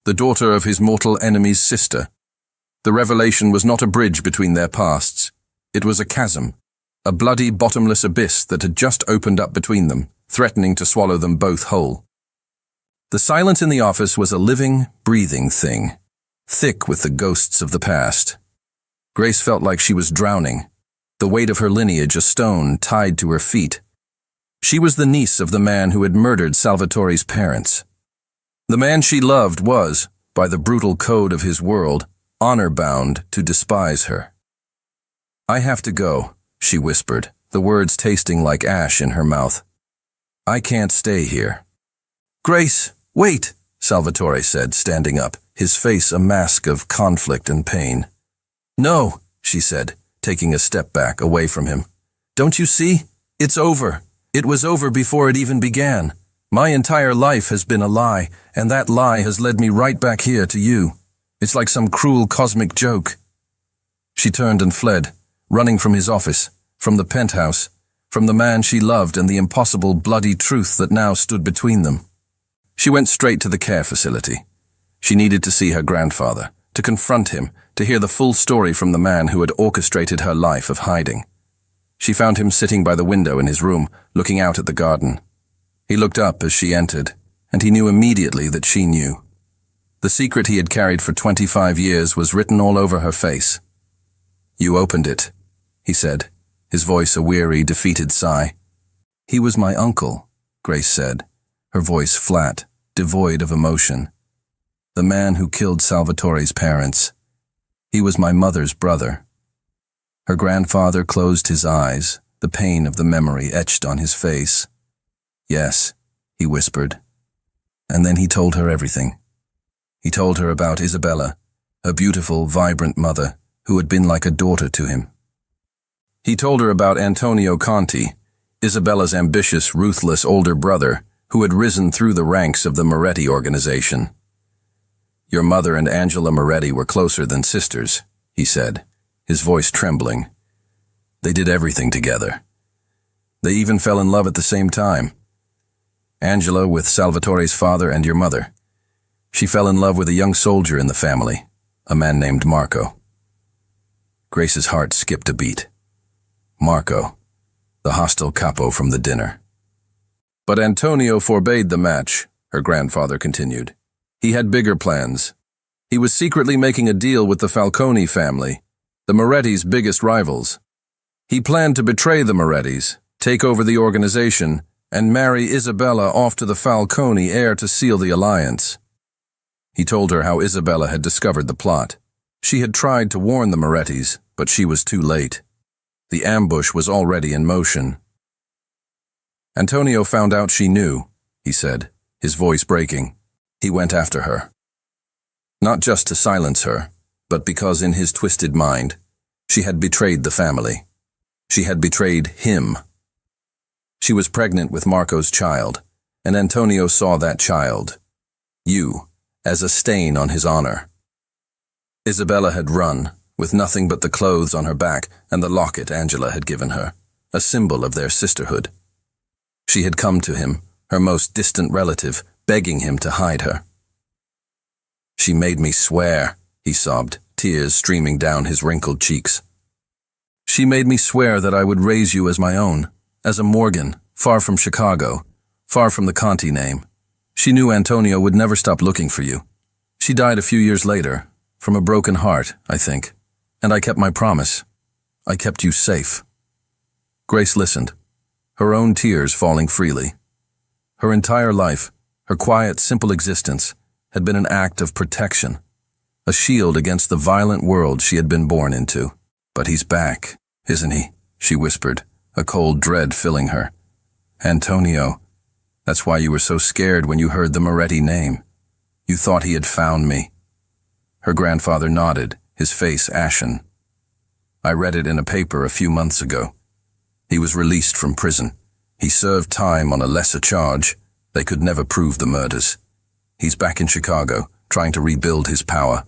the daughter of his mortal enemy's sister. The revelation was not a bridge between their pasts. It was a chasm, a bloody, bottomless abyss that had just opened up between them, threatening to swallow them both whole. The silence in the office was a living, breathing thing, thick with the ghosts of the past. Grace felt like she was drowning, the weight of her lineage a stone tied to her feet. She was the niece of the man who had murdered Salvatore's parents. The man she loved was, by the brutal code of his world, honor-bound to despise her. "I have to go," she whispered, the words tasting like ash in her mouth. "I can't stay here." "Grace, wait," Salvatore said, standing up, his face a mask of conflict and pain. "No," she said, taking a step back away from him. "Don't you see? It's over. It was over before it even began. My entire life has been a lie, and that lie has led me right back here to you. It's like some cruel cosmic joke." She turned and fled, running from his office, from the penthouse, from the man she loved and the impossible bloody truth that now stood between them. She went straight to the care facility. She needed to see her grandfather, to confront him, to hear the full story from the man who had orchestrated her life of hiding. She found him sitting by the window in his room, looking out at the garden. He looked up as she entered, and he knew immediately that she knew. The secret he had carried for 25 years was written all over her face. "You opened it," he said, his voice a weary, defeated sigh. "He was my uncle," Grace said, her voice flat, devoid of emotion. "The man who killed Salvatore's parents. He was my mother's brother." Her grandfather closed his eyes, the pain of the memory etched on his face. "Yes," he whispered. And then he told her everything. He told her about Isabella, a beautiful, vibrant mother who had been like a daughter to him. He told her about Antonio Conti, Isabella's ambitious, ruthless older brother who had risen through the ranks of the Moretti organization. "Your mother and Angela Moretti were closer than sisters," he said, his voice trembling. "They did everything together. They even fell in love at the same time. Angela with Salvatore's father and your mother. She fell in love with a young soldier in the family, a man named Marco." Grace's heart skipped a beat. Marco, the hostile capo from the dinner. "But Antonio forbade the match," her grandfather continued. "He had bigger plans. He was secretly making a deal with the Falcone family, the Moretti's biggest rivals. He planned to betray the Morettis, take over the organization, and marry Isabella off to the Falcone heir to seal the alliance." He told her how Isabella had discovered the plot. She had tried to warn the Morettis, but she was too late. The ambush was already in motion. "Antonio found out she knew," he said, his voice breaking. "He went after her. Not just to silence her, but because in his twisted mind, she had betrayed the family. She had betrayed him. She was pregnant with Marco's child, and Antonio saw that child, you, as a stain on his honor. Isabella had run, with nothing but the clothes on her back and the locket Angela had given her, a symbol of their sisterhood. She had come to him, her most distant relative, begging him to hide her. "She made me swear," he sobbed, tears streaming down his wrinkled cheeks. "She made me swear that I would raise you as my own, as a Morgan, far from Chicago, far from the Conti name. She knew Antonio would never stop looking for you. She died a few years later, from a broken heart, I think. And I kept my promise. I kept you safe." Grace listened, her own tears falling freely. Her entire life, her quiet, simple existence, had been an act of protection, a shield against the violent world she had been born into. "But he's back, isn't he?" she whispered, a cold dread filling her. "Antonio, that's why you were so scared when you heard the Moretti name. You thought he had found me." Her grandfather nodded, his face ashen. "I read it in a paper a few months ago. He was released from prison. He served time on a lesser charge. They could never prove the murders. He's back in Chicago, trying to rebuild his power."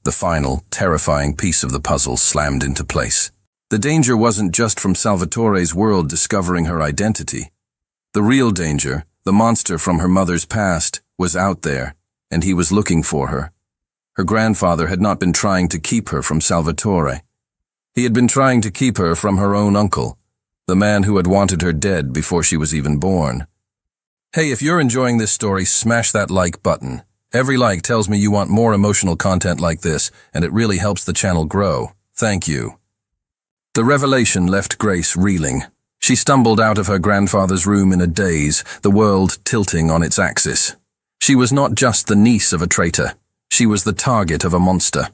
The final, terrifying piece of the puzzle slammed into place. The danger wasn't just from Salvatore's world discovering her identity. The real danger, the monster from her mother's past, was out there, and he was looking for her. Her grandfather had not been trying to keep her from Salvatore. He had been trying to keep her from her own uncle, the man who had wanted her dead before she was even born. Hey, if you're enjoying this story, smash that like button. Every like tells me you want more emotional content like this, and it really helps the channel grow. Thank you. The revelation left Grace reeling. She stumbled out of her grandfather's room in a daze, the world tilting on its axis. She was not just the niece of a traitor. She was the target of a monster.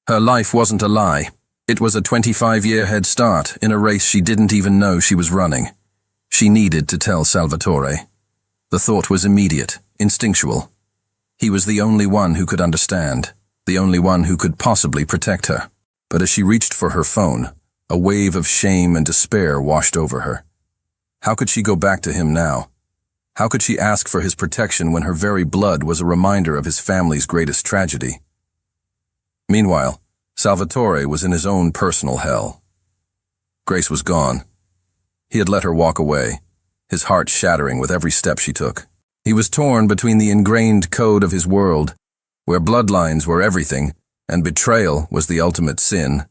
Her life wasn't a lie. It was a 25-year head start in a race she didn't even know she was running. She needed to tell Salvatore. The thought was immediate, instinctual. He was the only one who could understand, the only one who could possibly protect her. But as she reached for her phone, a wave of shame and despair washed over her. How could she go back to him now? How could she ask for his protection when her very blood was a reminder of his family's greatest tragedy? Meanwhile, Salvatore was in his own personal hell. Grace was gone. He had let her walk away, his heart shattering with every step she took. He was torn between the ingrained code of his world, where bloodlines were everything, and betrayal was the ultimate sin,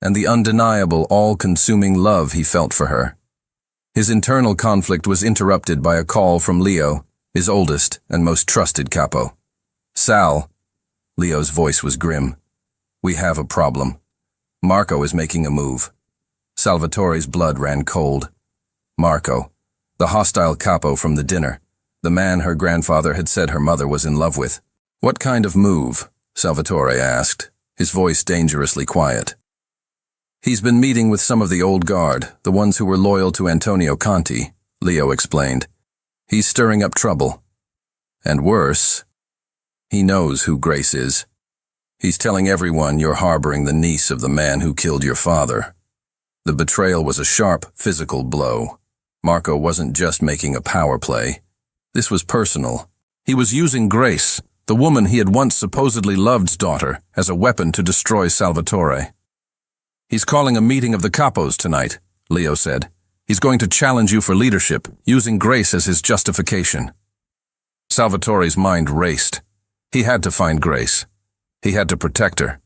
and the undeniable, all-consuming love he felt for her. His internal conflict was interrupted by a call from Leo, his oldest and most trusted capo. "Sal," Leo's voice was grim. "We have a problem. Marco is making a move." Salvatore's blood ran cold. Marco, the hostile capo from the dinner, the man her grandfather had said her mother was in love with. "What kind of move?" Salvatore asked, his voice dangerously quiet. "He's been meeting with some of the old guard, the ones who were loyal to Antonio Conti," Leo explained. "He's stirring up trouble. And worse, he knows who Grace is." He's telling everyone you're harboring the niece of the man who killed your father. The betrayal was a sharp, physical blow. Marco wasn't just making a power play. This was personal. He was using Grace, the woman he had once supposedly loved's daughter, as a weapon to destroy Salvatore. He's calling a meeting of the capos tonight, Leo said. He's going to challenge you for leadership, using Grace as his justification. Salvatore's mind raced. He had to find Grace. He had to protect her.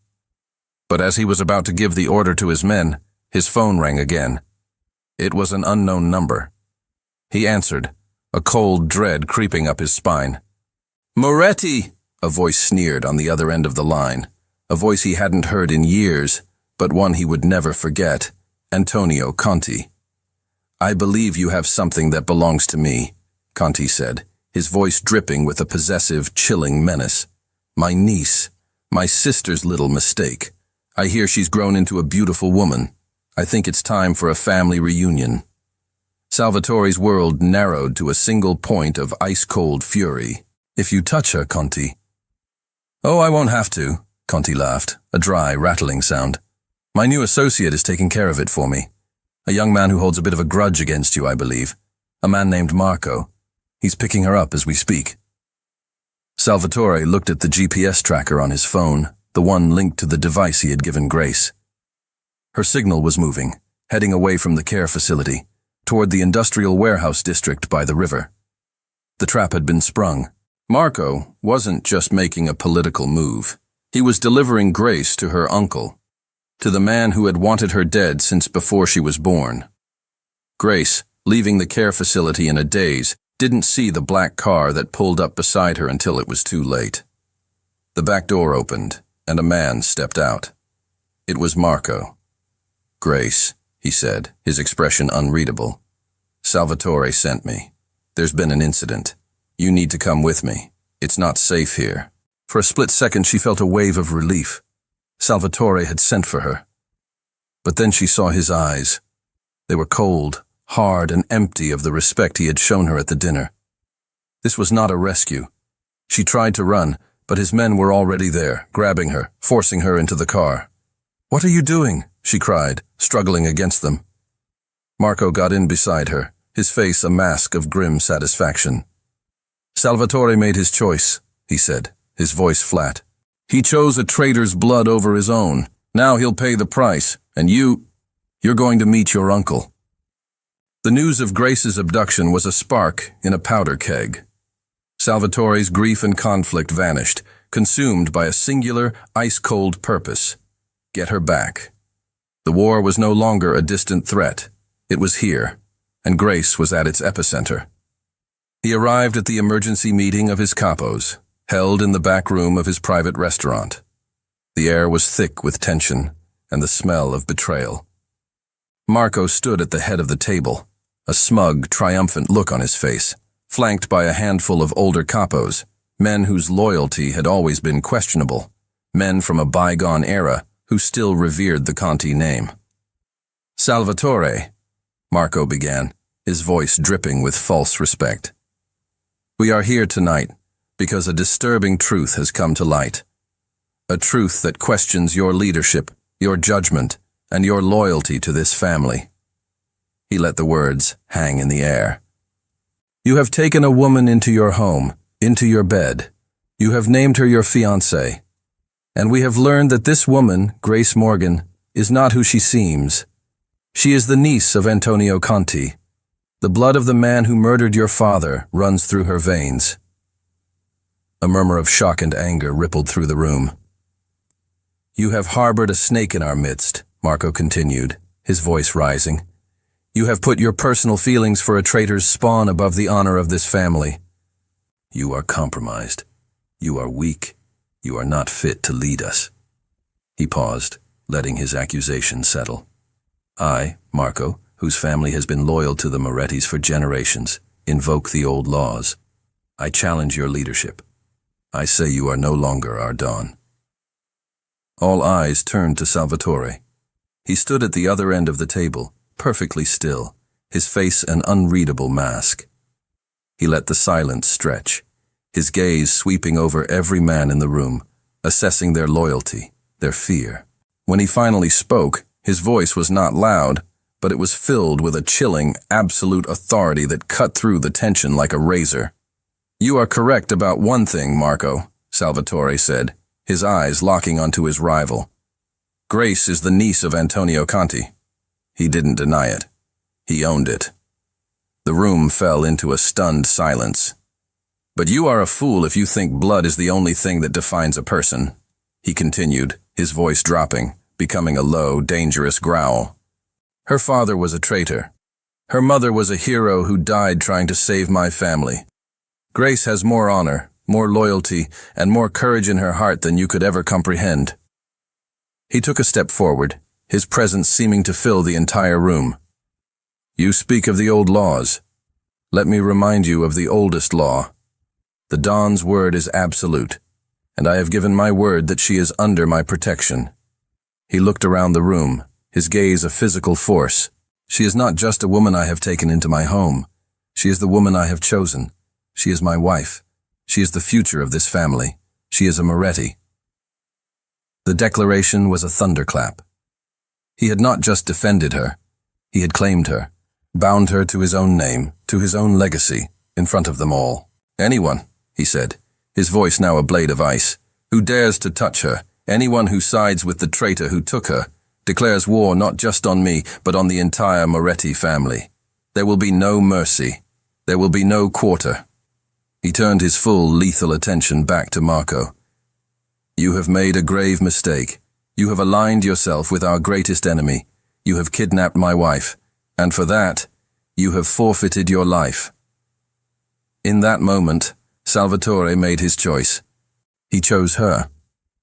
But as he was about to give the order to his men, his phone rang again. It was an unknown number. He answered, a cold dread creeping up his spine. "Moretti!" a voice sneered on the other end of the line, a voice he hadn't heard in years, but one he would never forget, Antonio Conti. "I believe you have something that belongs to me," Conti said, his voice dripping with a possessive, chilling menace. "My niece, my sister's little mistake. I hear she's grown into a beautiful woman. I think it's time for a family reunion." Salvatore's world narrowed to a single point of ice-cold fury. "If you touch her, Conti." "Oh, I won't have to," Conti laughed, a dry, rattling sound. "My new associate is taking care of it for me. A young man who holds a bit of a grudge against you, I believe. A man named Marco. He's picking her up as we speak." Salvatore looked at the GPS tracker on his phone, the one linked to the device he had given Grace. Her signal was moving, heading away from the care facility, toward the industrial warehouse district by the river. The trap had been sprung. Marco wasn't just making a political move. He was delivering Grace to her uncle, to the man who had wanted her dead since before she was born. Grace, leaving the care facility in a daze, didn't see the black car that pulled up beside her until it was too late. The back door opened, and a man stepped out. It was Marco. "Grace," he said, his expression unreadable. "Salvatore sent me. There's been an incident. You need to come with me. It's not safe here." For a split second she felt a wave of relief. Salvatore had sent for her. But then she saw his eyes. They were cold, hard, and empty of the respect he had shown her at the dinner. This was not a rescue. She tried to run, but his men were already there, grabbing her, forcing her into the car. "What are you doing?" she cried, struggling against them. Marco got in beside her, his face a mask of grim satisfaction. "Salvatore made his choice," he said, his voice flat. "He chose a traitor's blood over his own. Now he'll pay the price, and you're going to meet your uncle." The news of Grace's abduction was a spark in a powder keg. Salvatore's grief and conflict vanished, consumed by a singular, ice-cold purpose: get her back. The war was no longer a distant threat. It was here, and Grace was at its epicenter. He arrived at the emergency meeting of his capos, held in the back room of his private restaurant. The air was thick with tension and the smell of betrayal. Marco stood at the head of the table, a smug, triumphant look on his face, flanked by a handful of older capos, men whose loyalty had always been questionable, men from a bygone era who still revered the Conti name. "Salvatore," Marco began, his voice dripping with false respect. "We are here tonight because a disturbing truth has come to light. A truth that questions your leadership, your judgment, and your loyalty to this family." He let the words hang in the air. "You have taken a woman into your home, into your bed. You have named her your fiancée. And we have learned that this woman, Grace Morgan, is not who she seems. She is the niece of Antonio Conti. The blood of the man who murdered your father runs through her veins." A murmur of shock and anger rippled through the room. "You have harbored a snake in our midst," Marco continued, his voice rising. "You have put your personal feelings for a traitor's spawn above the honor of this family. You are compromised. You are weak. You are not fit to lead us." He paused, letting his accusation settle. "I, Marco, whose family has been loyal to the Morettis for generations, invoke the old laws. I challenge your leadership. I say you are no longer our Don." All eyes turned to Salvatore. He stood at the other end of the table, perfectly still, his face an unreadable mask. He let the silence stretch, his gaze sweeping over every man in the room, assessing their loyalty, their fear. When he finally spoke, his voice was not loud, but it was filled with a chilling, absolute authority that cut through the tension like a razor. "You are correct about one thing, Marco," Salvatore said, his eyes locking onto his rival. "Grace is the niece of Antonio Conti." He didn't deny it. He owned it. The room fell into a stunned silence. "But you are a fool if you think blood is the only thing that defines a person," he continued, his voice dropping, becoming a low, dangerous growl. "Her father was a traitor. Her mother was a hero who died trying to save my family. Grace has more honor, more loyalty, and more courage in her heart than you could ever comprehend." He took a step forward, his presence seeming to fill the entire room. "You speak of the old laws. Let me remind you of the oldest law. The Don's word is absolute, and I have given my word that she is under my protection." He looked around the room, his gaze a physical force. "She is not just a woman I have taken into my home. She is the woman I have chosen. She is my wife. She is the future of this family. She is a Moretti." The declaration was a thunderclap. He had not just defended her. He had claimed her, bound her to his own name, to his own legacy, in front of them all. "Anyone," he said, his voice now a blade of ice, "who dares to touch her, anyone who sides with the traitor who took her, declares war not just on me, but on the entire Moretti family. There will be no mercy. There will be no quarter." He turned his full, lethal attention back to Marco. "You have made a grave mistake. You have aligned yourself with our greatest enemy. You have kidnapped my wife, and for that, you have forfeited your life." In that moment, Salvatore made his choice. He chose her.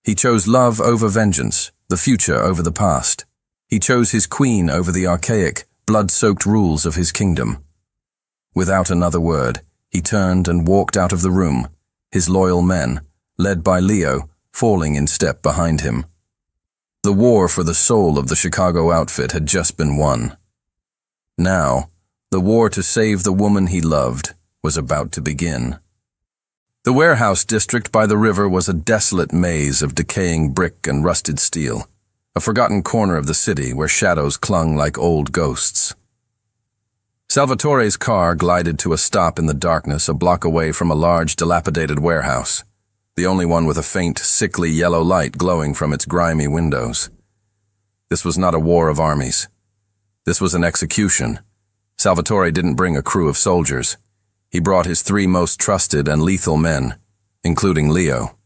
He chose love over vengeance, the future over the past. He chose his queen over the archaic, blood-soaked rules of his kingdom. Without another word, he turned and walked out of the room, his loyal men, led by Leo, falling in step behind him. The war for the soul of the Chicago outfit had just been won. Now, the war to save the woman he loved was about to begin. The warehouse district by the river was a desolate maze of decaying brick and rusted steel, a forgotten corner of the city where shadows clung like old ghosts. Salvatore's car glided to a stop in the darkness a block away from a large, dilapidated warehouse, the only one with a faint, sickly yellow light glowing from its grimy windows. This was not a war of armies. This was an execution. Salvatore didn't bring a crew of soldiers. He brought his 3 most trusted and lethal men, including Leo.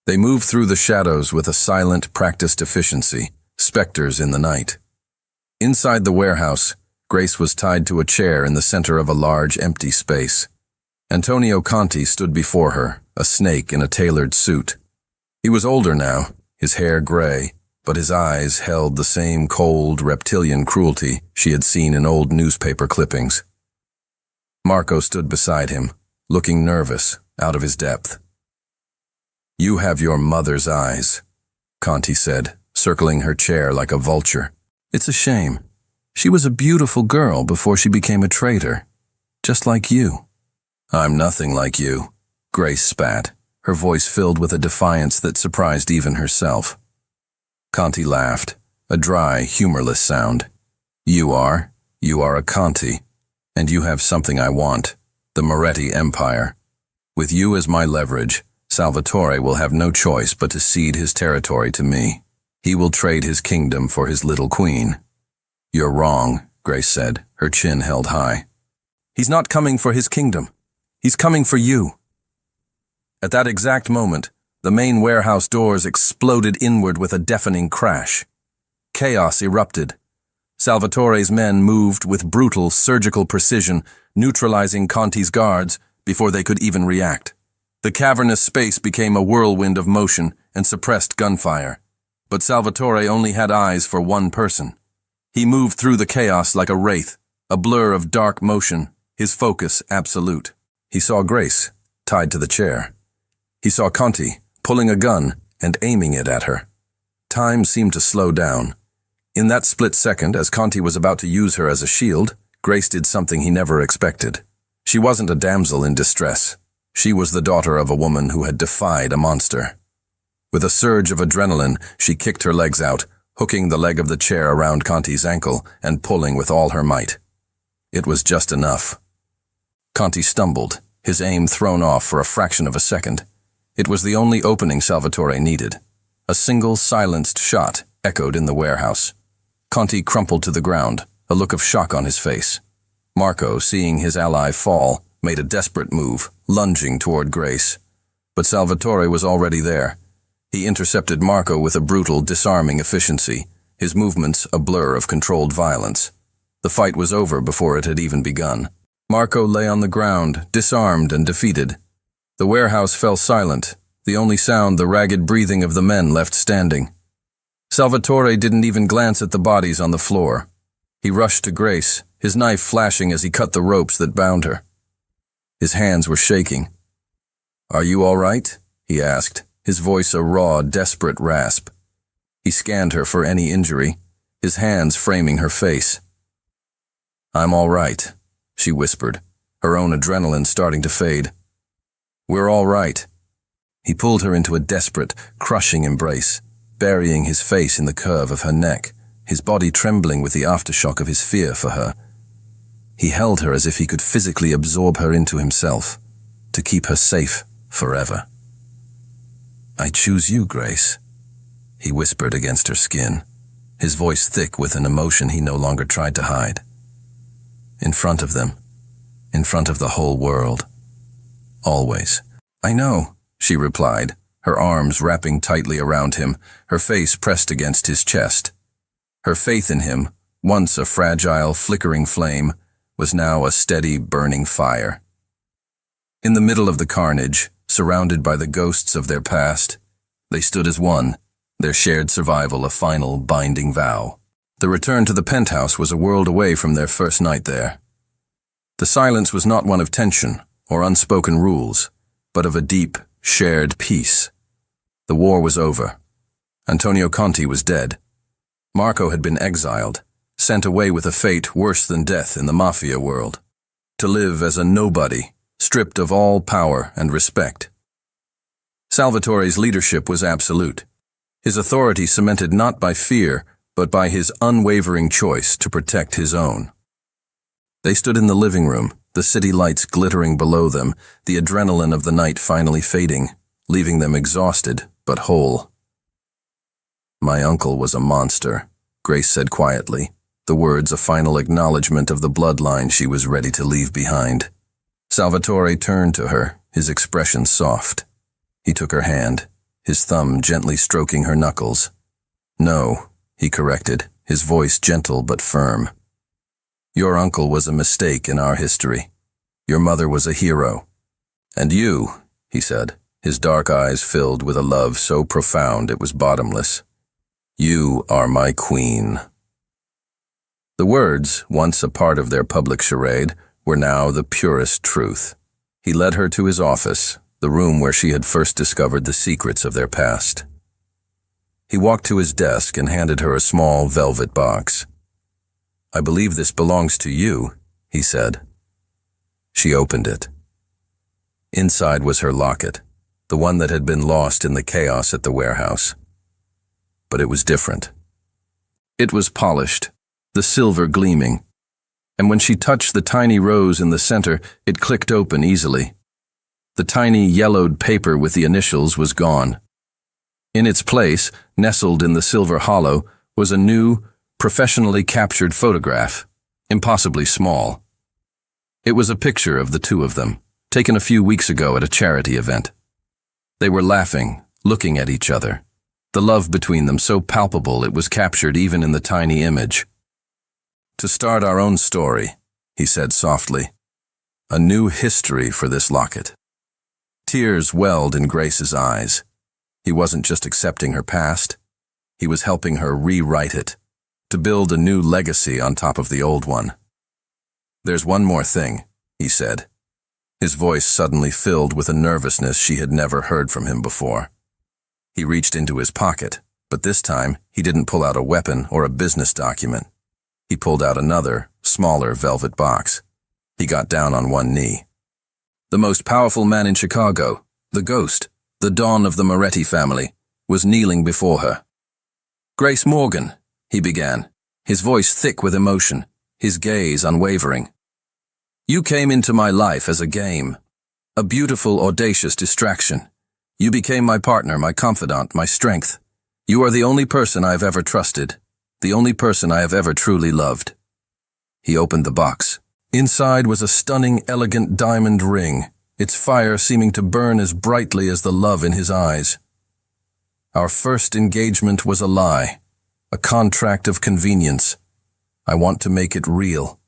They moved through the shadows with a silent, practiced efficiency, specters in the night. Inside the warehouse, Grace was tied to a chair in the center of a large, empty space. Antonio Conti stood before her, a snake in a tailored suit. He was older now, his hair gray, but his eyes held the same cold, reptilian cruelty she had seen in old newspaper clippings. Marco stood beside him, looking nervous, out of his depth. "You have your mother's eyes," Conti said, circling her chair like a vulture. "It's a shame. She was a beautiful girl before she became a traitor, just like you." "I'm nothing like you," Grace spat, her voice filled with a defiance that surprised even herself. Conti laughed, a dry, humorless sound. You are a Conti, and you have something I want, the Moretti Empire. With you as my leverage, Salvatore will have no choice but to cede his territory to me. He will trade his kingdom for his little queen." "You're wrong," Grace said, her chin held high. "He's not coming for his kingdom. He's coming for you." At that exact moment, the main warehouse doors exploded inward with a deafening crash. Chaos erupted. Salvatore's men moved with brutal, surgical precision, neutralizing Conti's guards before they could even react. The cavernous space became a whirlwind of motion and suppressed gunfire. But Salvatore only had eyes for one person. He moved through the chaos like a wraith, a blur of dark motion, his focus absolute. He saw Grace, tied to the chair. He saw Conti, pulling a gun and aiming it at her. Time seemed to slow down. In that split second, as Conti was about to use her as a shield, Grace did something he never expected. She wasn't a damsel in distress. She was the daughter of a woman who had defied a monster. With a surge of adrenaline, she kicked her legs out, hooking the leg of the chair around Conti's ankle and pulling with all her might. It was just enough. Conti stumbled, his aim thrown off for a fraction of a second. It was the only opening Salvatore needed. A single silenced shot echoed in the warehouse. Conti crumpled to the ground, a look of shock on his face. Marco, seeing his ally fall, made a desperate move, lunging toward Grace. But Salvatore was already there. He intercepted Marco with a brutal, disarming efficiency, his movements a blur of controlled violence. The fight was over before it had even begun. Marco lay on the ground, disarmed and defeated. The warehouse fell silent, the only sound the ragged breathing of the men left standing. Salvatore didn't even glance at the bodies on the floor. He rushed to Grace, his knife flashing as he cut the ropes that bound her. His hands were shaking. "Are you all right?" he asked, his voice a raw, desperate rasp. He scanned her for any injury, his hands framing her face. "I'm all right," she whispered, her own adrenaline starting to fade. "We're all right." He pulled her into a desperate, crushing embrace, burying his face in the curve of her neck, his body trembling with the aftershock of his fear for her. He held her as if he could physically absorb her into himself, to keep her safe forever. "I choose you, Grace," he whispered against her skin, his voice thick with an emotion he no longer tried to hide. In front of them, in front of the whole world. Always. "I know," she replied, her arms wrapping tightly around him, her face pressed against his chest. Her faith in him, once a fragile, flickering flame, was now a steady, burning fire. In the middle of the carnage, surrounded by the ghosts of their past, they stood as one, their shared survival a final, binding vow. The return to the penthouse was a world away from their first night there. The silence was not one of tension or unspoken rules, but of a deep, shared peace. The war was over. Antonio Conti was dead. Marco had been exiled, sent away with a fate worse than death in the Mafia world, to live as a nobody, stripped of all power and respect. Salvatore's leadership was absolute, his authority cemented not by fear, but by his unwavering choice to protect his own. They stood in the living room, the city lights glittering below them, the adrenaline of the night finally fading, leaving them exhausted but whole. "My uncle was a monster," Grace said quietly, the words a final acknowledgement of the bloodline she was ready to leave behind. Salvatore turned to her, his expression soft. He took her hand, his thumb gently stroking her knuckles. "No," he corrected, his voice gentle but firm. "Your uncle was a mistake in our history. Your mother was a hero. And you," he said, his dark eyes filled with a love so profound it was bottomless, "you are my queen." The words, once a part of their public charade, were now the purest truth. He led her to his office, the room where she had first discovered the secrets of their past. He walked to his desk and handed her a small velvet box. "I believe this belongs to you," he said. She opened it. Inside was her locket, the one that had been lost in the chaos at the warehouse. But it was different. It was polished, the silver gleaming, and when she touched the tiny rose in the center, it clicked open easily. The tiny yellowed paper with the initials was gone. In its place, nestled in the silver hollow, was a new, professionally captured photograph, impossibly small. It was a picture of the two of them, taken a few weeks ago at a charity event. They were laughing, looking at each other, the love between them so palpable it was captured even in the tiny image. "To start our own story," he said softly. "A new history for this locket." Tears welled in Grace's eyes. He wasn't just accepting her past, he was helping her rewrite it, to build a new legacy on top of the old one. "There's one more thing," he said, his voice suddenly filled with a nervousness she had never heard from him before. He reached into his pocket, but this time he didn't pull out a weapon or a business document. He pulled out another, smaller velvet box. He got down on one knee. "The most powerful man in Chicago, the ghost, the dawn of the Moretti family, was kneeling before her. "Grace Morgan," he began, his voice thick with emotion, his gaze unwavering. "You came into my life as a game, a beautiful, audacious distraction. You became my partner, my confidant, my strength. You are the only person I have ever trusted, the only person I have ever truly loved." He opened the box. Inside was a stunning, elegant diamond ring, its fire seeming to burn as brightly as the love in his eyes. "Our first engagement was a lie, a contract of convenience. I want to make it real.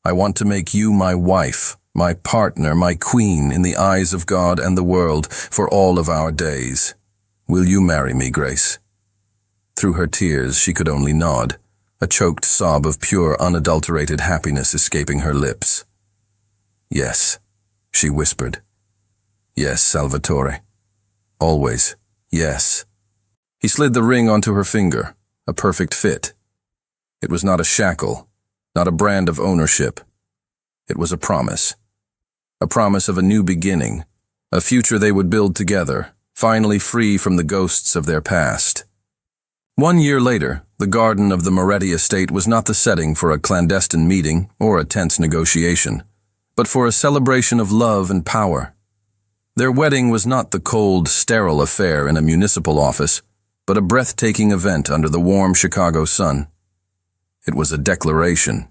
I want to make you my wife, my partner, my queen in the eyes of God and the world for all of our days. Will you marry me, Grace?" Through her tears, she could only nod, a choked sob of pure, unadulterated happiness escaping her lips. "Yes," she whispered. "Yes, Salvatore. Always, yes." He slid the ring onto her finger, a perfect fit. It was not a shackle, not a brand of ownership. It was a promise of a new beginning, a future they would build together, finally free from the ghosts of their past. 1 year later, the garden of the Moretti estate was not the setting for a clandestine meeting or a tense negotiation, but for a celebration of love and power. Their wedding was not the cold, sterile affair in a municipal office, but a breathtaking event under the warm Chicago sun. It was a declaration.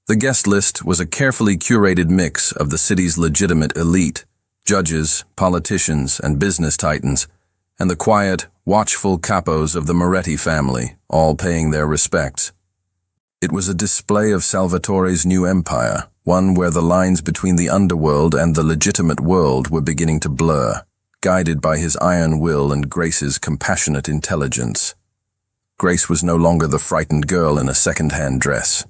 The guest list was a carefully curated mix of the city's legitimate elite, judges, politicians, and business titans, and the quiet, watchful capos of the Moretti family, all paying their respects. It was a display of Salvatore's new empire, one where the lines between the underworld and the legitimate world were beginning to blur, guided by his iron will and Grace's compassionate intelligence. Grace was no longer the frightened girl in a second-hand dress.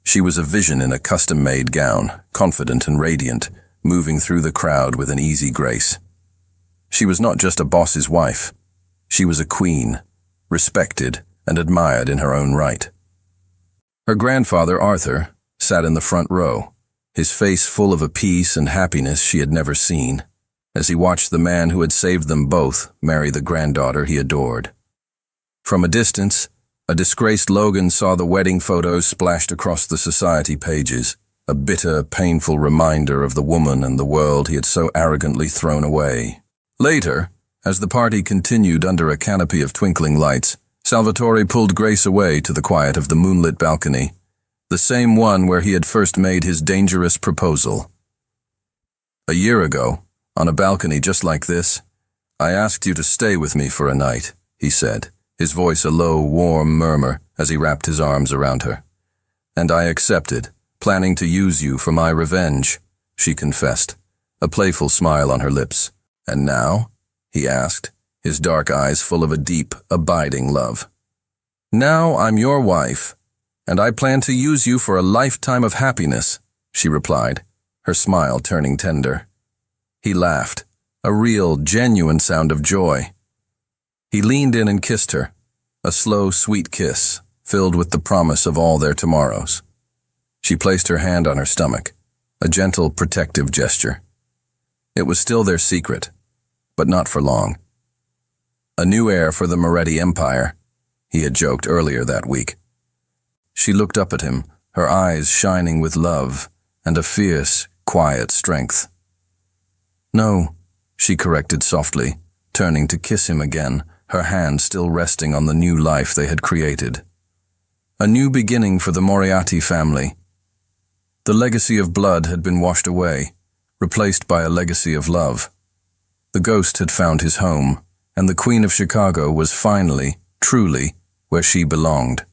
She was a vision in a custom-made gown, confident and radiant, moving through the crowd with an easy grace. She was not just a boss's wife. She was a queen, respected and admired in her own right. Her grandfather, Arthur, sat in the front row, his face full of a peace and happiness she had never seen, as he watched the man who had saved them both marry the granddaughter he adored. From a distance, a disgraced Logan saw the wedding photos splashed across the society pages, a bitter, painful reminder of the woman and the world he had so arrogantly thrown away. Later, as the party continued under a canopy of twinkling lights, Salvatore pulled Grace away to the quiet of the moonlit balcony, the same one where he had first made his dangerous proposal. "A year ago, on a balcony just like this, I asked you to stay with me for a night," he said, his voice a low, warm murmur as he wrapped his arms around her. "And I accepted, planning to use you for my revenge," she confessed, a playful smile on her lips. "And now?" he asked, his dark eyes full of a deep, abiding love. "Now I'm your wife, and I plan to use you for a lifetime of happiness," she replied, her smile turning tender. He laughed, a real, genuine sound of joy. He leaned in and kissed her, a slow, sweet kiss, filled with the promise of all their tomorrows. She placed her hand on her stomach, a gentle, protective gesture. It was still their secret, but not for long. A new heir for the Moretti Empire, he had joked earlier that week. She looked up at him, her eyes shining with love and a fierce, quiet strength. "No," she corrected softly, turning to kiss him again, her hand still resting on the new life they had created. A new beginning for the Moriarty family. The legacy of blood had been washed away, replaced by a legacy of love. The ghost had found his home, and the Queen of Chicago was finally, truly, where she belonged.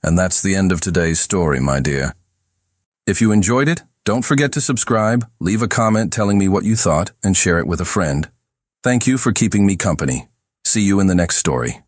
And that's the end of today's story, my dear. If you enjoyed it, don't forget to subscribe, leave a comment telling me what you thought, and share it with a friend. Thank you for keeping me company. See you in the next story.